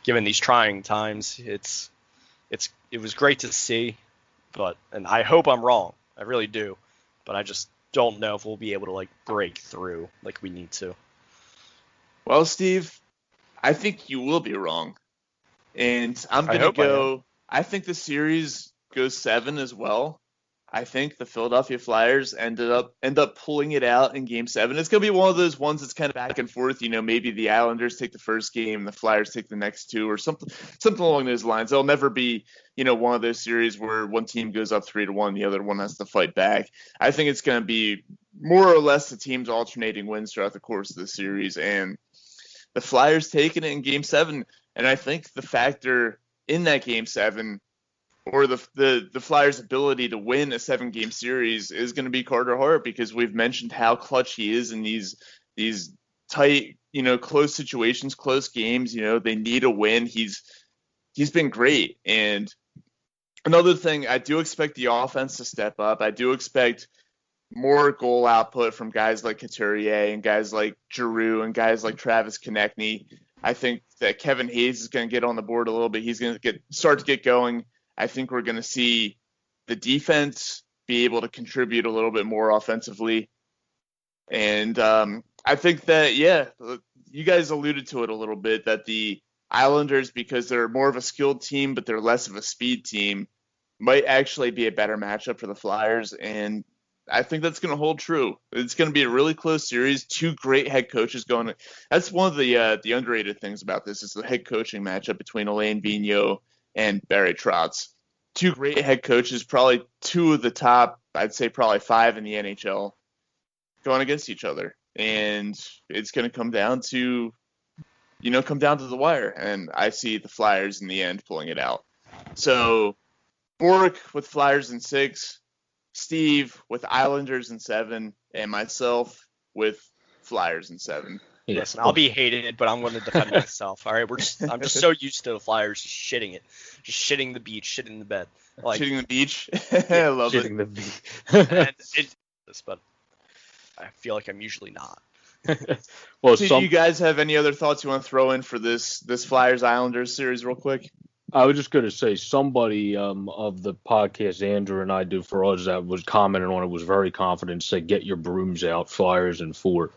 given these trying times, it was great to see. And I hope I'm wrong. I really do. But I just don't know if we'll be able to like break through like we need to. Well, Steve, I think you will be wrong. And I'm going to go. I think the series goes 7 as well. I think the Philadelphia Flyers end up pulling it out in Game 7. It's going to be one of those ones that's kind of back and forth. Maybe the Islanders take the first game, the Flyers take the next 2, or something along those lines. It'll never be, one of those series where one team goes up 3-1, the other one has to fight back. I think it's going to be more or less the teams alternating wins throughout the course of the series, and the Flyers taking it in Game 7. And I think the factor in that Game 7, or the Flyers' ability to win a 7-game series, is going to be Carter Hart, because we've mentioned how clutch he is in these tight, close situations, close games. They need a win. He's been great. And another thing, I do expect the offense to step up. I do expect more goal output from guys like Couturier and guys like Giroux and guys like Travis Konechny. I think that Kevin Hayes is going to get on the board a little bit. He's going to start to get going. I think we're going to see the defense be able to contribute a little bit more offensively. And I think that, you guys alluded to it a little bit, that the Islanders, because they're more of a skilled team, but they're less of a speed team, might actually be a better matchup for the Flyers. And I think that's going to hold true. It's going to be a really close series. 2 great head coaches going. That's one of the underrated things about this, is the head coaching matchup between Alain Vigneault and Barry Trotz. 2 great head coaches, probably 2 of the top, I'd say probably 5 in the NHL. going against each other, and it's going to come down to the wire, and I see the Flyers in the end pulling it out. So Bork with Flyers in 6, Steve with Islanders in 7, and myself with Flyers in 7. Yeah. Listen, I'll be hated, but I'm going to defend myself. All right, I'm just so used to the Flyers just shitting it, just shitting the beach, shitting the bed, like Shitting the beach. I love Shitting it. the beach. but I feel like I'm usually not. Well, Do you guys have any other thoughts you want to throw in for this Flyers Islanders series real quick? I was just going to say somebody of the podcast Andrew and I do for us that was commenting on it was very confident, said get your brooms out, Flyers in 4.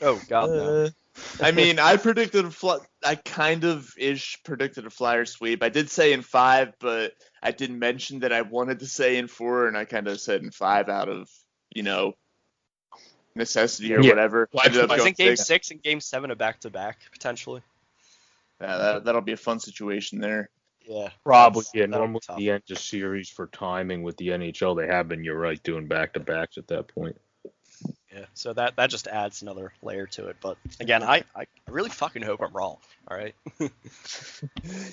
Oh God, no. I mean, I predicted I kind of ish predicted a Flyer sweep. I did say in 5, but I didn't mention that I wanted to say in 4, and I kind of said in 5 out of necessity or whatever. Well, I think Game 6 and Game 7 are back to back potentially. Yeah, that'll be a fun situation there. Yeah, Probably, that'll normally be tough. the end of series for timing with the NHL, they have been, you're right, doing back-to-backs at that point. Yeah, so that just adds another layer to it. But again, I really fucking hope I'm wrong. All right.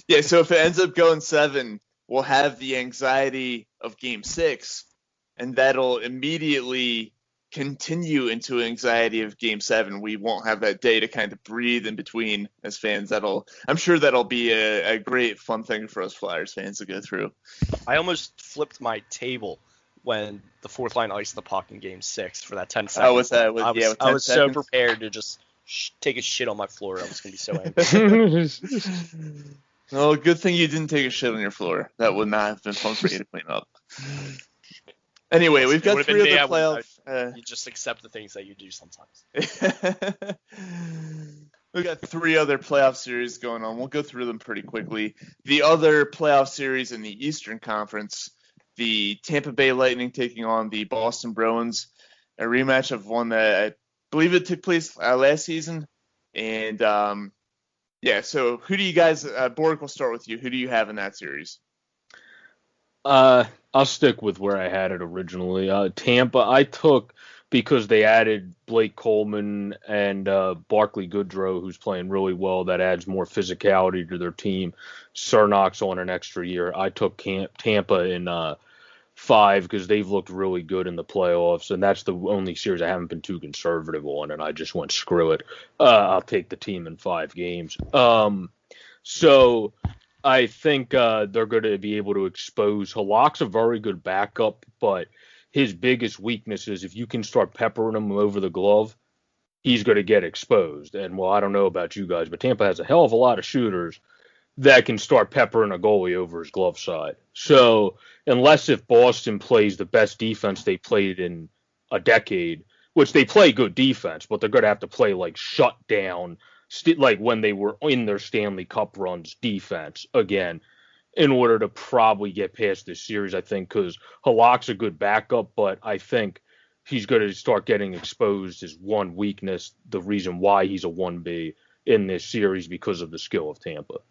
Yeah, so if it ends up going 7, we'll have the anxiety of Game 6, and that'll immediately continue into anxiety of Game 7. We won't have that day to kind of breathe in between as fans. I'm sure that'll be a great fun thing for us Flyers fans to go through. I almost flipped my table when the fourth line iced the puck in Game 6 for that 10 seconds. Oh, with that? With 10 I was so seconds? prepared to just take a shit on my floor. I was going to be so angry. Well, good thing you didn't take a shit on your floor. That would not have been fun for you to clean up. Anyway, we've got 3 other playoff. You just accept the things that you do sometimes. We've got 3 other playoff series going on. We'll go through them pretty quickly. The other playoff series in the Eastern Conference, the Tampa Bay Lightning taking on the Boston Bruins, a rematch of one that I believe it took place last season. And so who do you guys, Borg, we'll start with you. Who do you have in that series? I'll stick with where I had it originally. Tampa, I took because they added Blake Coleman and Barclay Goodrow, who's playing really well. That adds more physicality to their team. Cernak's on an extra year. I took Tampa in 5 because they've looked really good in the playoffs, and that's the only series I haven't been too conservative on, and I just went, screw it. I'll take the team in 5 games. So I think they're going to be able to expose. Halak's a very good backup, but his biggest weakness is if you can start peppering him over the glove, he's going to get exposed. And, well, I don't know about you guys, but Tampa has a hell of a lot of shooters that can start peppering a goalie over his glove side. So unless if Boston plays the best defense they played in a decade, which they play good defense, but they're going to have to play like shut down, like when they were in their Stanley Cup runs defense again, in order to probably get past this series, I think, because Halak's a good backup, but I think he's going to start getting exposed as one weakness, the reason why he's a 1B in this series because of the skill of Tampa. All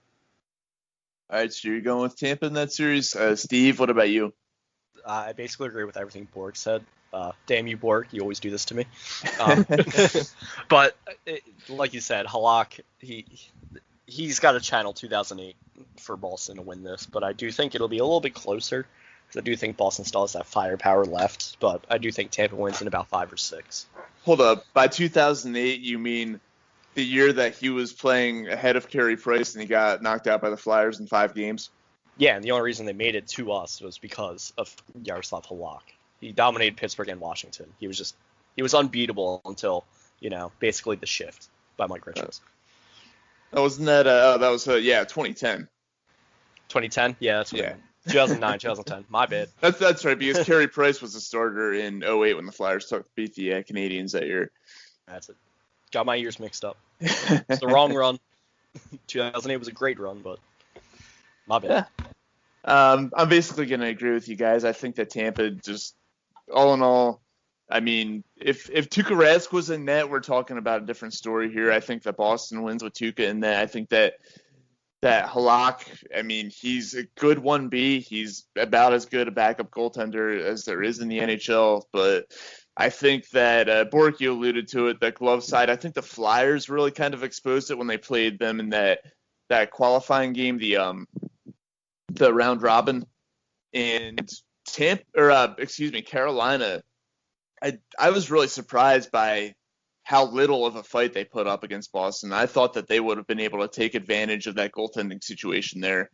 right, so you're going with Tampa in that series. Steve, what about you? I basically agree with everything Borg said. Damn you, Borg. You always do this to me. But like you said, Halak, he's got to channel 2008 for Boston to win this. But I do think it'll be a little bit closer because I do think Boston still has that firepower left. But I do think Tampa wins in about 5 or 6. Hold up. By 2008, you mean the year that he was playing ahead of Carey Price and he got knocked out by the Flyers in 5 games? Yeah, and the only reason they made it to us was because of Yaroslav Halak. He dominated Pittsburgh and Washington. He was unbeatable until, basically the shift by Mike Richards. Wasn't that, that was 2010. 2010? Yeah, that's what 2009, 2010. My bad. That's right, because Carey Price was a starter in 08 when the Flyers beat the Canadiens that year. That's it. Got my years mixed up. It's the wrong run. 2008 was a great run, but my bad. Yeah. I'm basically going to agree with you guys. I think that Tampa just, all in all, I mean, if Tuukka Rask was in net, we're talking about a different story here. I think that Boston wins with Tuukka in net. I think that Halak, I mean, he's a good 1B. He's about as good a backup goaltender as there is in the NHL, but I think that Bork, you alluded to it, that glove side. I think the Flyers really kind of exposed it when they played them in that qualifying game, the round robin, and Carolina. I was really surprised by how little of a fight they put up against Boston. I thought that they would have been able to take advantage of that goaltending situation there,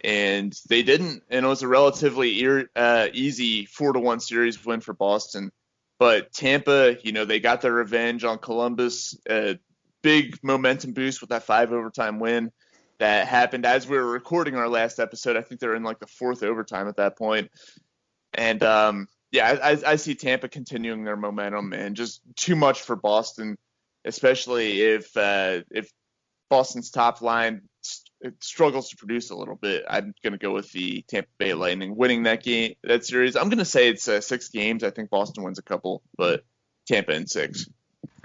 and they didn't. And it was a relatively easy 4-1 series win for Boston. But Tampa, they got their revenge on Columbus. A big momentum boost with that 5 overtime win that happened as we were recording our last episode. I think they're in like the 4th overtime at that point. And I see Tampa continuing their momentum, and just too much for Boston, especially if Boston's top line struggles to produce a little bit. I'm going to go with the Tampa Bay Lightning winning that series. I'm going to say it's 6 games. I think Boston wins a couple, but Tampa in 6.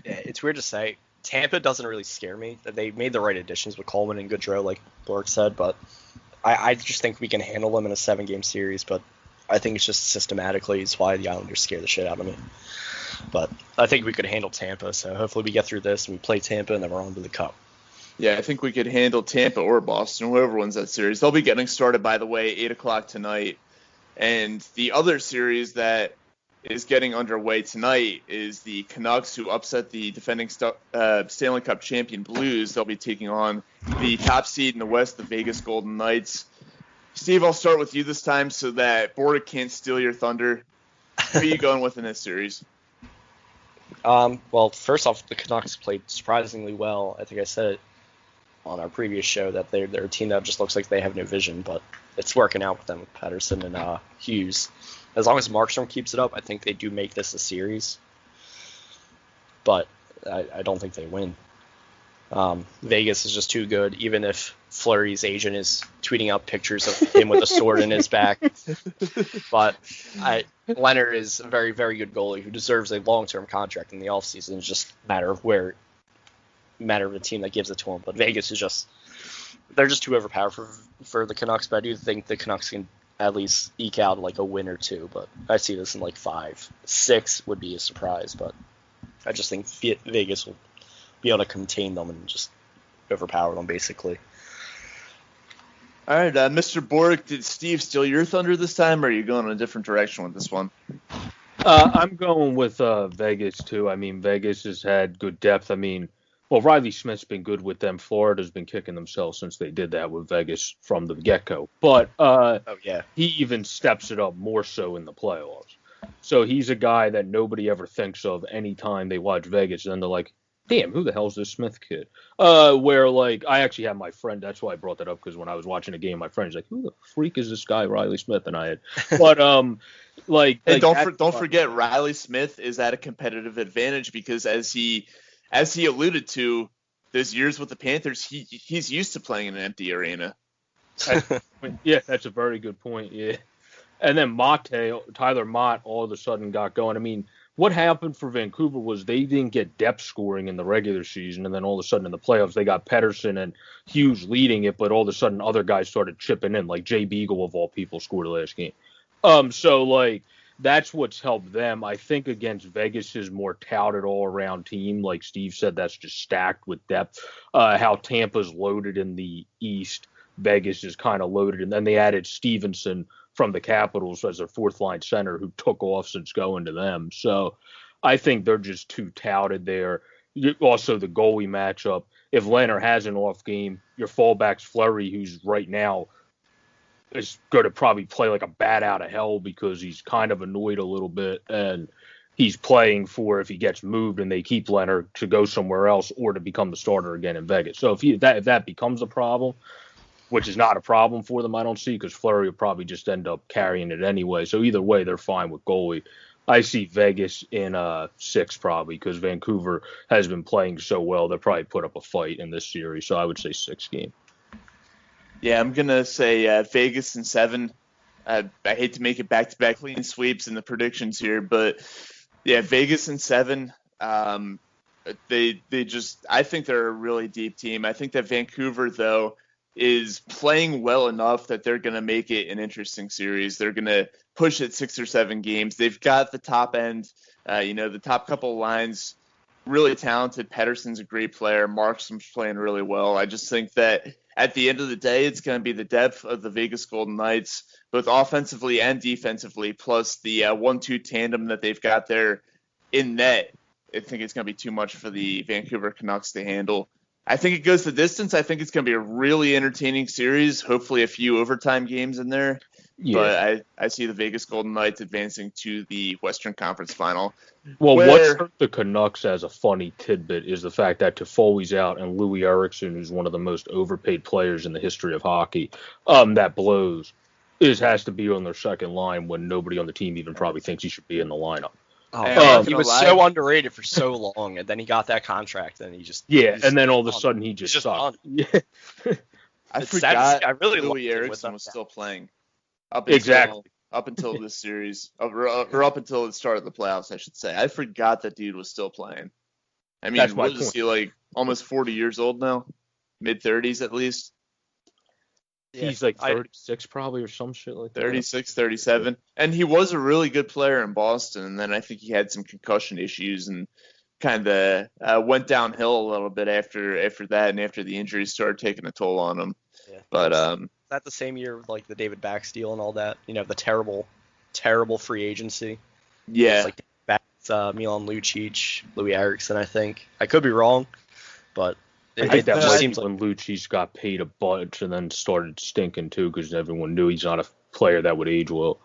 Yeah, it's weird to say. Tampa doesn't really scare me. They made the right additions with Coleman and Gaudreau, like Bork said, but I just think we can handle them in a 7-game series, but I think it's just systematically it's why the Islanders scare the shit out of me. But I think we could handle Tampa, so hopefully we get through this and we play Tampa and then we're on to the Cup. Yeah, I think we could handle Tampa or Boston, whoever wins that series. They'll be getting started, by the way, 8 o'clock tonight. And the other series that is getting underway tonight is the Canucks, who upset the defending Stanley Cup champion Blues. They'll be taking on the top seed in the West, the Vegas Golden Knights. Steve, I'll start with you this time so that Bordik can't steal your thunder. Who are you going with in this series? Well, first off, the Canucks played surprisingly well. I think I said it on our previous show that they're a team that just looks like they have no vision, but it's working out with them with Pettersson and Hughes. As long as Markstrom keeps it up, I think they do make this a series. But I don't think they win. Vegas is just too good, even if Fleury's agent is tweeting out pictures of him with a sword in his back. But Leonard is a very, very good goalie who deserves a long-term contract in the offseason. It's just a matter of the team that gives it to him. But Vegas is they're just too overpowered for the Canucks. But I do think the Canucks can at least eke out like a win or two. But I see this in like 5. 6 would be a surprise, but I just think Vegas will be able to contain them and just overpower them, basically. All right, Mr. Bork, did Steve steal your thunder this time, or are you going in a different direction with this one? I'm going with Vegas, too. I mean, Vegas has had good depth. I mean, well, Riley Smith's been good with them. Florida's been kicking themselves since they did that with Vegas from the get-go. But he even steps it up more so in the playoffs. So he's a guy that nobody ever thinks of anytime they watch Vegas, and then they're like, damn, who the hell's this Smith kid? Where, like, I actually had my friend, that's why I brought that up, because when I was watching a game, my friend's like, who the freak is this guy, Riley Smith? And I had, but, hey, don't forget, Riley Smith is at a competitive advantage, because as he alluded to, those years with the Panthers, he's used to playing in an empty arena. Yeah, that's a very good point, yeah. And then Tyler Mott all of a sudden got going. I mean, what happened for Vancouver was they didn't get depth scoring in the regular season, and then all of a sudden in the playoffs they got Pettersson and Hughes leading it, but all of a sudden other guys started chipping in, like Jay Beagle of all people scored the last game. So like that's what's helped them. I think against Vegas' more touted all-around team, like Steve said, that's just stacked with depth. How Tampa's loaded in the East, Vegas is kind of loaded, and then they added Stevenson from the Capitals as their fourth-line center who took off since going to them. So I think they're just too touted there. Also, the goalie matchup. If Leonard has an off game, your fallback's Fleury, who's right now is going to probably play like a bat out of hell because he's kind of annoyed a little bit, and he's playing for if he gets moved and they keep Leonard to go somewhere else or to become the starter again in Vegas. So if that becomes a problem, which is not a problem for them, I don't see, because Fleury will probably just end up carrying it anyway. So either way, they're fine with goalie. I see Vegas in 6 probably, because Vancouver has been playing so well. They'll probably put up a fight in this series. So I would say 6 game. Yeah, I'm going to say Vegas in 7. I hate to make it back-to-back clean sweeps in the predictions here, but yeah, Vegas in 7. I think they're a really deep team. I think that Vancouver, though, is playing well enough that they're going to make it an interesting series. They're going to push it 6 or 7 games. They've got the top end, the top couple lines really talented. Pettersson's a great player. Markstrom's playing really well. I just think that at the end of the day, it's going to be the depth of the Vegas Golden Knights, both offensively and defensively, plus the 1-2 tandem that they've got there in net. I think it's going to be too much for the Vancouver Canucks to handle. I think it goes the distance. I think it's going to be a really entertaining series, hopefully a few overtime games in there. Yeah. But I see the Vegas Golden Knights advancing to the Western Conference Final. Well, what's hurt the Canucks as a funny tidbit is the fact that Toffoli's out and Louis Eriksson, who's one of the most overpaid players in the history of hockey, that blows, has to be on their second line when nobody on the team even probably thinks he should be in the lineup. He was so underrated for so long, and then he got that contract, and he just and then all of a sudden he just sucked. I forgot. I really Louis Eriksson was still playing up until this series, or up until the start of the playoffs, I should say. I forgot that dude was still playing. I mean, what is he, like almost 40 years old now, mid-30s at least? Yeah, he's like 36 probably or some shit like that. 36, 37. And he was a really good player in Boston, and then I think he had some concussion issues and kind of went downhill a little bit after that and after the injuries started taking a toll on him. Yeah. But that the same year with like the David Bax deal and all that, the terrible free agency. Yeah. Like Bax, Milan Lucic, Louis Eriksson, I think. I could be wrong, but I think that just seems when Lucic got paid a bunch and then started stinking too because everyone knew he's not a player that would age well.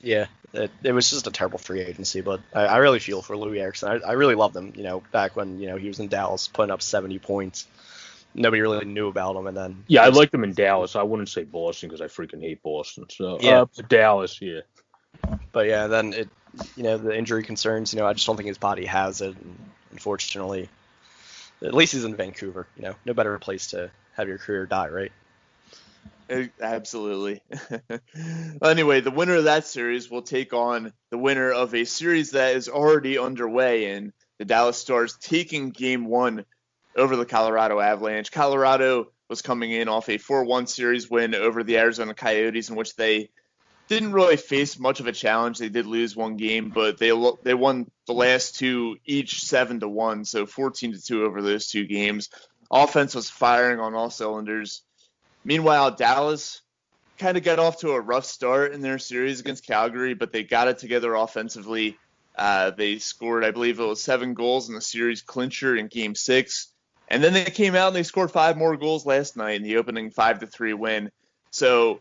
Yeah, it was just a terrible free agency, but I really feel for Louis Eriksson. I really loved him, back when, he was in Dallas putting up 70 points. Nobody really knew about him, and then... Yeah, I liked him in Dallas. I wouldn't say Boston because I freaking hate Boston. So, Dallas, yeah. But, yeah, then the injury concerns, I just don't think his body has it, and unfortunately... At least he's in Vancouver, no better place to have your career die, right? Absolutely. Anyway, the winner of that series will take on the winner of a series that is already underway, and the Dallas Stars taking Game 1 over the Colorado Avalanche. Colorado was coming in off a 4-1 series win over the Arizona Coyotes, in which they didn't really face much of a challenge. They did lose one game, but they won the last two each 7-1, so 14-2 over those two games. Offense was firing on all cylinders. Meanwhile, Dallas kind of got off to a rough start in their series against Calgary, but they got it together offensively. They scored, I believe it was 7 goals in the series clincher in Game 6. And then they came out and they scored 5 more goals last night in the opening 5-3 win. So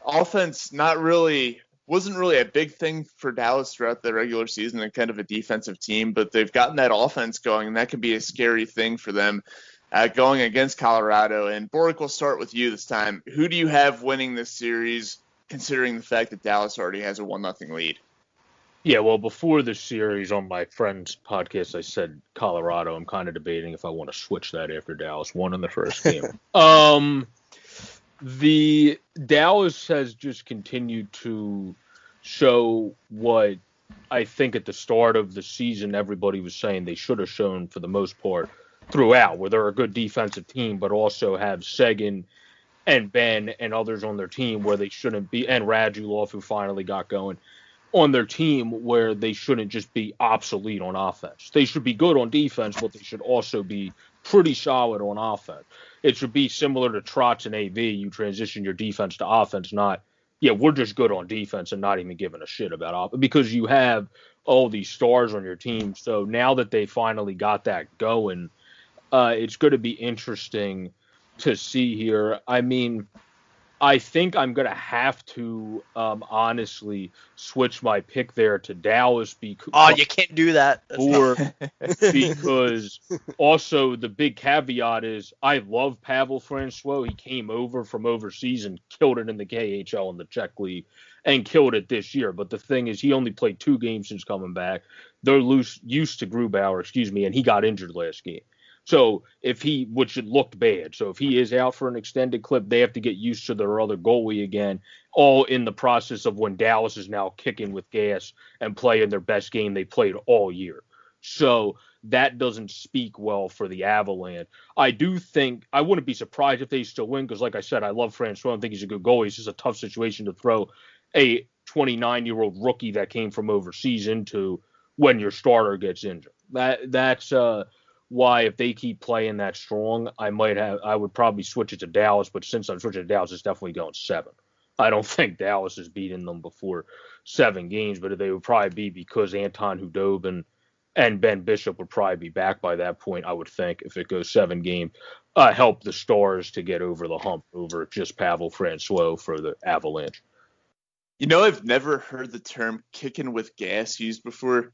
offense wasn't really a big thing for Dallas throughout the regular season and kind of a defensive team, but they've gotten that offense going, and that can be a scary thing for them going against Colorado. And Boric, we'll start with you this time. Who do you have winning this series, considering the fact that Dallas already has a 1-0 lead? Yeah, well, before the series on my friend's podcast, I said Colorado. I'm kind of debating if I want to switch that after Dallas won in the first game. The Dallas has just continued to show what I think at the start of the season everybody was saying they should have shown for the most part throughout, where they're a good defensive team, but also have Seguin and Ben and others on their team where they shouldn't be, and Radulov, who finally got going, on their team where they shouldn't just be obsolete on offense. They should be good on defense, but they should also be pretty solid on offense. It should be similar to Trotz and AV. You transition your defense to offense, not, we're just good on defense and not even giving a shit about offense, because you have all these stars on your team. So now that they finally got that going, it's going to be interesting to see here. I mean, I think I'm going to have to honestly switch my pick there to Dallas. Because, you can't do that. Because also the big caveat is I love Pavel Francois. He came over from overseas and killed it in the KHL in the Czech League and killed it this year. But the thing is, he only played 2 games since coming back. They're used to Grubauer, and he got injured last game. So which it looked bad. So if he is out for an extended clip, they have to get used to their other goalie again, all in the process of when Dallas is now kicking with gas and playing their best game they played all year. So that doesn't speak well for the Avalanche. I do think I wouldn't be surprised if they still win because, like I said, I love Francois. I think he's a good goalie. It's just a tough situation to throw a 29-year-old rookie that came from overseas into when your starter gets injured. That's why if they keep playing that strong, I would probably switch it to Dallas. But since I'm switching to Dallas, it's definitely going 7. I don't think Dallas is beating them before 7 games, but they would probably be because Anton Hudobin and Ben Bishop would probably be back by that point, I would think, if it goes 7 games. Help the Stars to get over the hump over just Pavel Francois for the Avalanche. You know, I've never heard the term kicking with gas used before.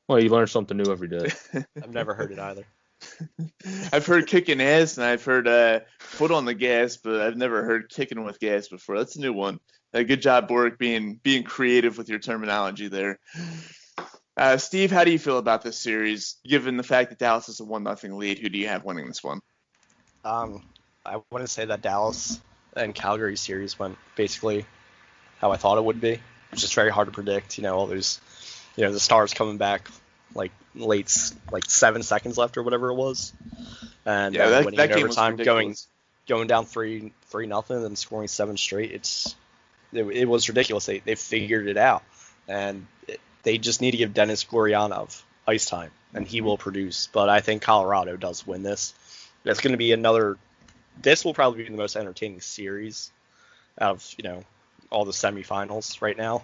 Well, you learn something new every day. I've never heard it either. I've heard kicking ass and I've heard foot on the gas, but I've never heard kicking with gas before. That's a new one. Good job, Bork, being creative with your terminology there. Steve, how do you feel about this series, given the fact that Dallas is a 1-0 lead? Who do you have winning this one? I want to say that Dallas and Calgary series went basically how I thought it would be. It was just very hard to predict. All those, the Stars coming back like late, like 7 seconds left or whatever it was, and winning in overtime, going down 3-0 and scoring 7 straight. It was ridiculous. They figured it out, and they just need to give Denis Gurianov ice time, and he will produce. But I think Colorado does win this. It's going to be this will probably be the most entertaining series out of, all the semifinals right now.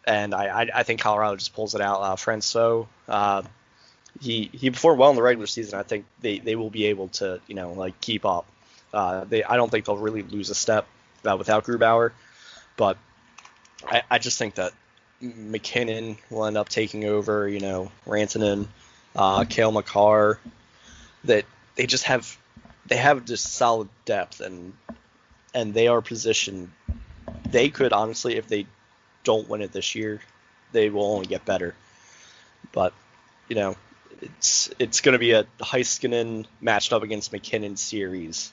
And I think Colorado just pulls it out. Francois, he performed well in the regular season. I think they will be able to, keep up. I don't think they'll really lose a step without Grubauer, but I just think that McKinnon will end up taking over, Rantanen, Cale Makar, that they have just solid depth and they are positioned. They could honestly, if they don't win it this year, they will only get better. But, it's going to be a Heiskanen matched up against McKinnon series,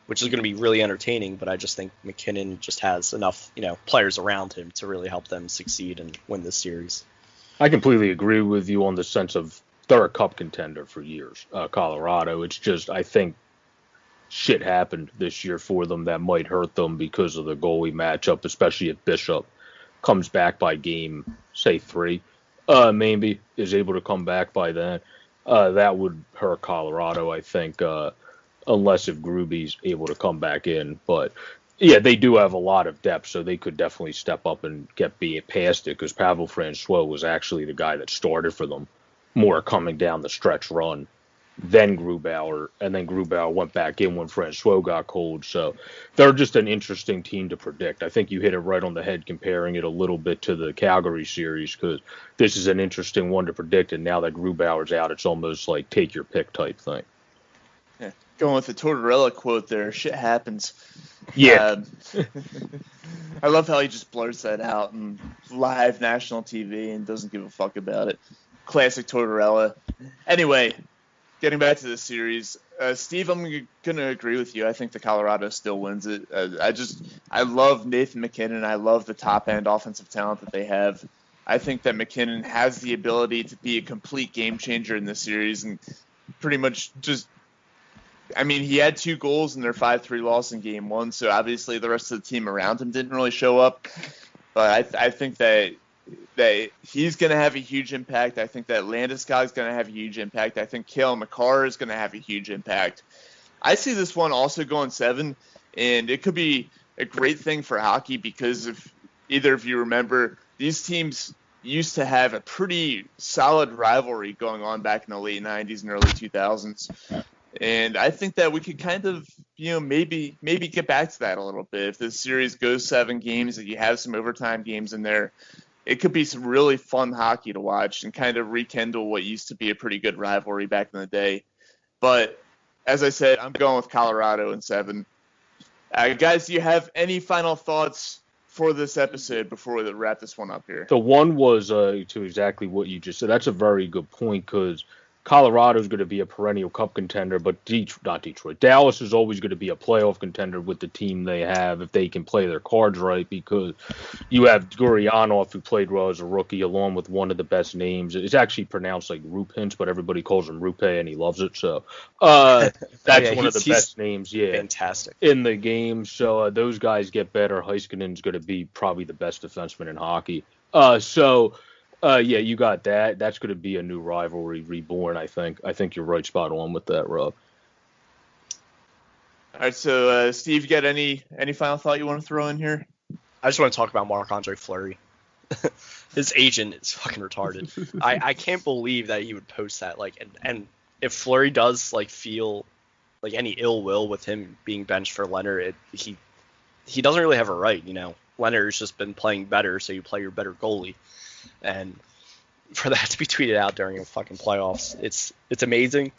which is going to be really entertaining, but I just think McKinnon just has enough, players around him to really help them succeed and win this series. I completely agree with you on the sense of they're a cup contender for years, Colorado. It's just, I think shit happened this year for them that might hurt them because of the goalie matchup, especially if Bishop comes back by game, say 3, maybe is able to come back by then. That would hurt Colorado, I think, unless if Gruby's able to come back in. But yeah, they do have a lot of depth, so they could definitely step up and get past it because Pavel Francois was actually the guy that started for them more coming down the stretch run than Grubauer, and then Grubauer went back in when Francois got cold. So they're just an interesting team to predict. I think you hit it right on the head comparing it a little bit to the Calgary series because this is an interesting one to predict, and now that Grubauer's out, it's almost like take your pick type thing. Yeah. Going with the Tortorella quote there, shit happens. Yeah. I love how he just blurts that out on live national TV and doesn't give a fuck about it. Classic Tortorella. Anyway, getting back to the series, Steve, I'm going to agree with you. I think the Colorado still wins it. I love Nathan McKinnon. I love the top-end offensive talent that they have. I think that McKinnon has the ability to be a complete game changer in this series and pretty much just – he had 2 goals in their 5-3 loss in Game 1, so obviously the rest of the team around him didn't really show up. But I think that he's going to have a huge impact. I think that Landeskog's going to have a huge impact. I think Cale Makar is going to have a huge impact. I see this one also going 7, and it could be a great thing for hockey because if either of you remember, these teams used to have a pretty solid rivalry going on back in the late 90s and early 2000s. And I think that we could kind of, maybe get back to that a little bit. If this series goes 7 games and you have some overtime games in there, it could be some really fun hockey to watch and kind of rekindle what used to be a pretty good rivalry back in the day. But as I said, I'm going with Colorado in 7. Guys, do you have any final thoughts for this episode before we wrap this one up here? The one was to exactly what you just said. That's a very good point because Colorado's going to be a perennial cup contender, but not Detroit. Dallas is always going to be a playoff contender with the team they have if they can play their cards right, because you have Gurianov, who played well as a rookie, along with one of the best names. It's actually pronounced like Rupinch, but everybody calls him Rupe, and he loves it. So that's one of the best names, fantastic in the game. So those guys get better. Heiskanen's going to be probably the best defenseman in hockey. You got that. That's going to be a new rivalry reborn, I think. I think you're right spot on with that, Rob. All right, so Steve, you got any final thought you want to throw in here? I just want to talk about Marc-Andre Fleury. His agent is fucking retarded. I can't believe that he would post that. And if Fleury does feel like any ill will with him being benched for Leonard, he doesn't really have a right. Leonard's just been playing better, so you play your better goalie. And for that to be tweeted out during a fucking playoffs, it's amazing.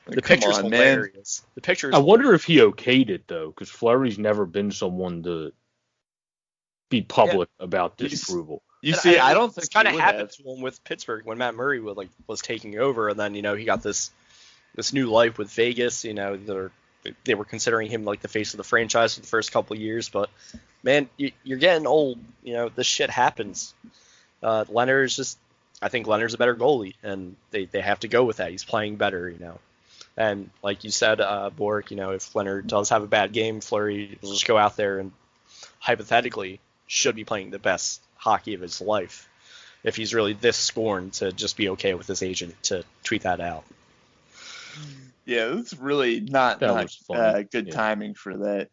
The picture's hilarious. The picture. I wonder if he okayed it though, because Fleury's never been someone to be public about disapproval. I don't think it's kind of happened to him with Pittsburgh when Matt Murray was taking over, and then he got this new life with Vegas. They were considering him like the face of the franchise for the first couple of years, but man, you're getting old. This shit happens. I think Leonard's a better goalie, and they have to go with that. He's playing better, And like you said, Bork, if Leonard does have a bad game, Fleury will just go out there and hypothetically should be playing the best hockey of his life if he's really this scorned to just be okay with his agent to tweet that out. Yeah, that's really not good timing for that.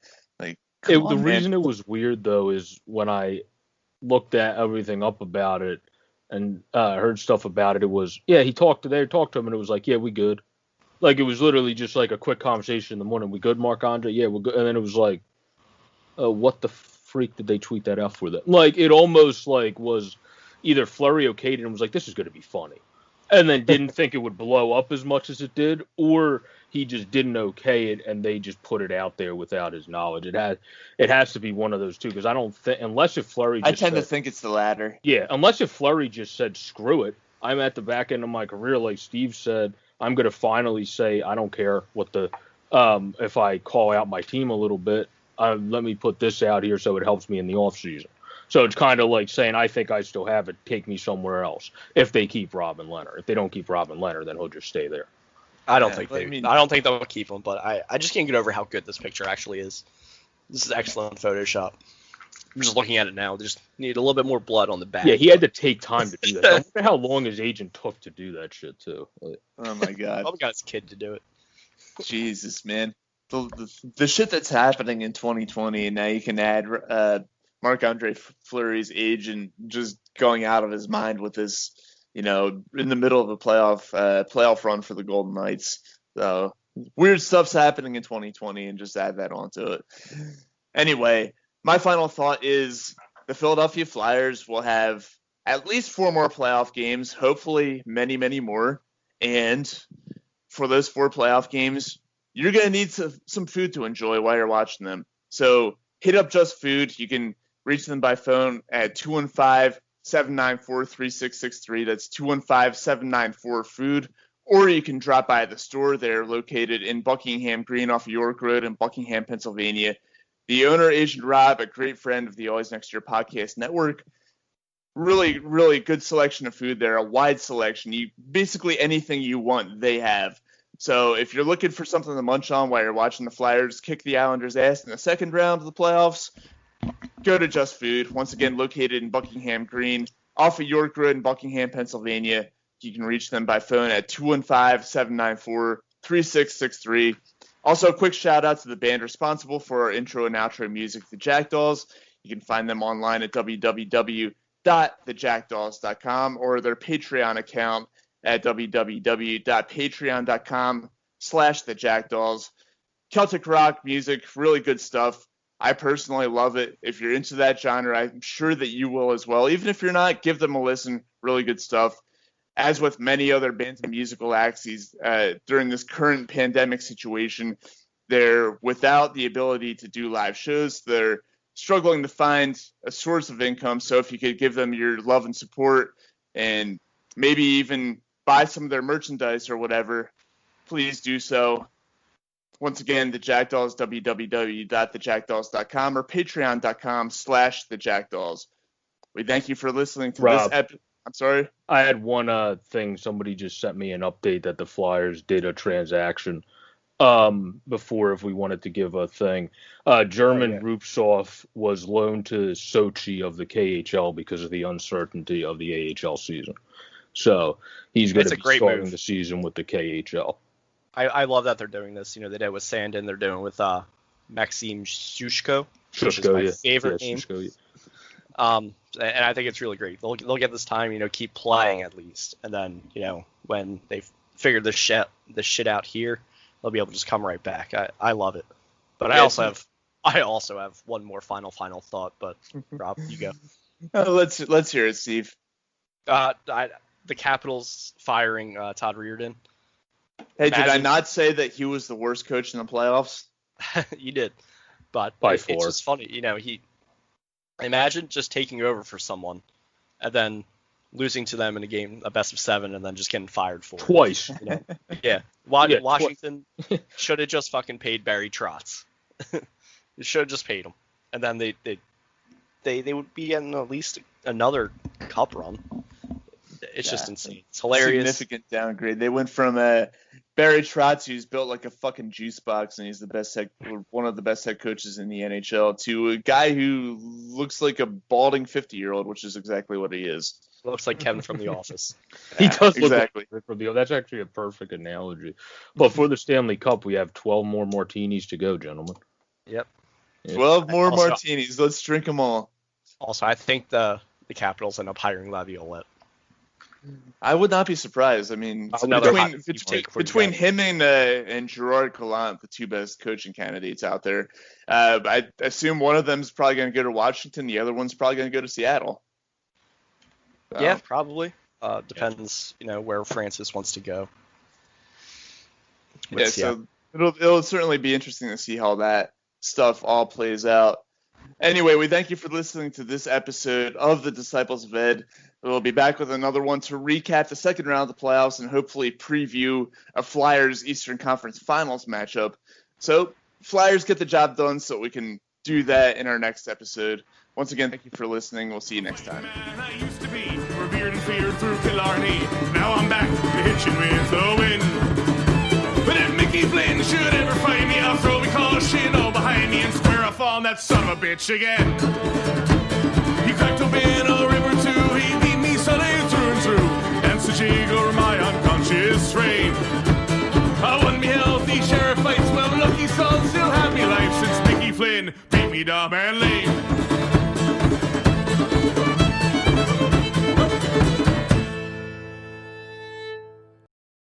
The reason it was weird, though, is when I looked at everything up about it and heard stuff about it, it was, he talked to him, and it was like, we good. Like, it was literally just like a quick conversation in the morning. We good, Marc-Andre? Yeah, we're good. And then it was like, what the freak did they tweet that out for them? Like, it almost was either Fleury okayed it and was like, this is going to be funny, and then didn't think it would blow up as much as it did, or he just didn't okay it and they just put it out there without his knowledge. It has to be one of those two, because I don't think, unless if Fleury just to think it's the latter. Yeah, unless if Fleury just said, screw it, I'm at the back end of my career, like Steve said, I'm going to finally say I don't care what if I call out my team a little bit, let me put this out here so it helps me in the offseason. So it's kind of like saying, I think I still have it, take me somewhere else if they keep Robin Leonard. If they don't keep Robin Leonard, then he'll just stay there. I don't think they'll keep him, but I just can't get over how good this picture actually is. This is excellent Photoshop. I'm just looking at it now. They just need a little bit more blood on the back. Yeah, he had to take time to do that. I wonder how long his agent took to do that shit, too. Oh, my God. Probably got his kid to do it. Jesus, man. The shit that's happening in 2020, and now you can add Marc-Andre Fleury's agent just going out of his mind with this, in the middle of a playoff run for the Golden Knights. So weird stuff's happening in 2020, and just add that onto it. Anyway, my final thought is the Philadelphia Flyers will have at least 4 more playoff games, hopefully many, many more. And for those 4 playoff games, you're going to need some food to enjoy while you're watching them. So hit up Just Food. You can reach them by phone at 215-794-3663. That's 215-794-FOOD. Or you can drop by the store. They're located in Buckingham Green off of York Road in Buckingham, Pennsylvania. The owner, Agent Rob, a great friend of the Always Next Year podcast network. Really, really good selection of food there, a wide selection. Basically anything you want, they have. So if you're looking for something to munch on while you're watching the Flyers kick the Islanders' ass in the second round of the playoffs, go to Just Food. Once again, located in Buckingham Green, off of York Road in Buckingham, Pennsylvania. You can reach them by phone at 215-794-3663. Also, a quick shout out to the band responsible for our intro and outro music, the Jackdaws. You can find them online at www.thejackdaws.com or their Patreon account at www.patreon.com/thejackdaws. Celtic rock music, really good stuff. I personally love it. If you're into that genre, I'm sure that you will as well. Even if you're not, give them a listen. Really good stuff. As with many other bands and musical acts during this current pandemic situation, they're without the ability to do live shows. They're struggling to find a source of income. So if you could give them your love and support and maybe even buy some of their merchandise or whatever, please do so. Once again, the Jackdaws, www.thejackdaws.com or patreon.com/thejackdaws. We thank you for listening to Rob, this episode. I'm sorry? I had one thing. Somebody just sent me an update that the Flyers did a transaction before, if we wanted to give a thing. German Rupsov was loaned to Sochi of the KHL because of the uncertainty of the AHL season. So he's going to be starting the season with the KHL. I love that they're doing this. You know, they did it with Sandin. They're doing it with Maxim Shushko, which is my favorite name. Shushko, and I think it's really great. They'll get this time, you know, keep playing at least, and then, you know, when they figure this shit out here, they'll be able to just come right back. I love it. But I also have one more final thought. But Rob, you go. Let's hear it, Steve. The Capitals firing Todd Reirden. Hey, did I not say that he was the worst coach in the playoffs? You did, but it's just funny. You know, imagine just taking over for someone and then losing to them in a game, a best of 7, and then just getting fired for twice. It, you know? Yeah, Washington should have just fucking paid Barry Trotz. They should have just paid him, and then they would be getting at least another cup run. It's just insane. It's hilarious. Significant downgrade. They went from Barry Trotz, who's built like a fucking juice box, and he's one of the best head coaches in the NHL, to a guy who looks like a balding 50-year-old, which is exactly what he is. Looks like Kevin from The Office. He does look exactly. Like from the. That's actually a perfect analogy. But for the Stanley Cup, we have 12 more martinis to go, gentlemen. Yep. 12 more martinis. Let's drink them all. Also, I think the Capitals end up hiring Laviolette. I would not be surprised. I mean, between him and Gerard Gallant, the two best coaching candidates out there, I assume one of them is probably going to go to Washington. The other one's probably going to go to Seattle. So. Yeah, probably. Depends, you know, where Francis wants to go. So it'll certainly be interesting to see how that stuff all plays out. Anyway, we thank you for listening to this episode of the Disciples of Ed. We'll be back with another one to recap the second round of the playoffs and hopefully preview a Flyers Eastern Conference Finals matchup. So, Flyers get the job done so we can do that in our next episode. Once again, thank you for listening. We'll see you next time. I used to be revered and feared through Killarney. Now I'm back to hitching with the wind. But if Mickey Flynn should ever find me, I'll throw me caution all behind me and square off on that son of a bitch again. He cracked open a river too, he beat me solid through and through, danced a jig over my unconscious frame. I won me healthy sheriff fights, well lucky son still have me life since Mickey Flynn beat me dumb and lame.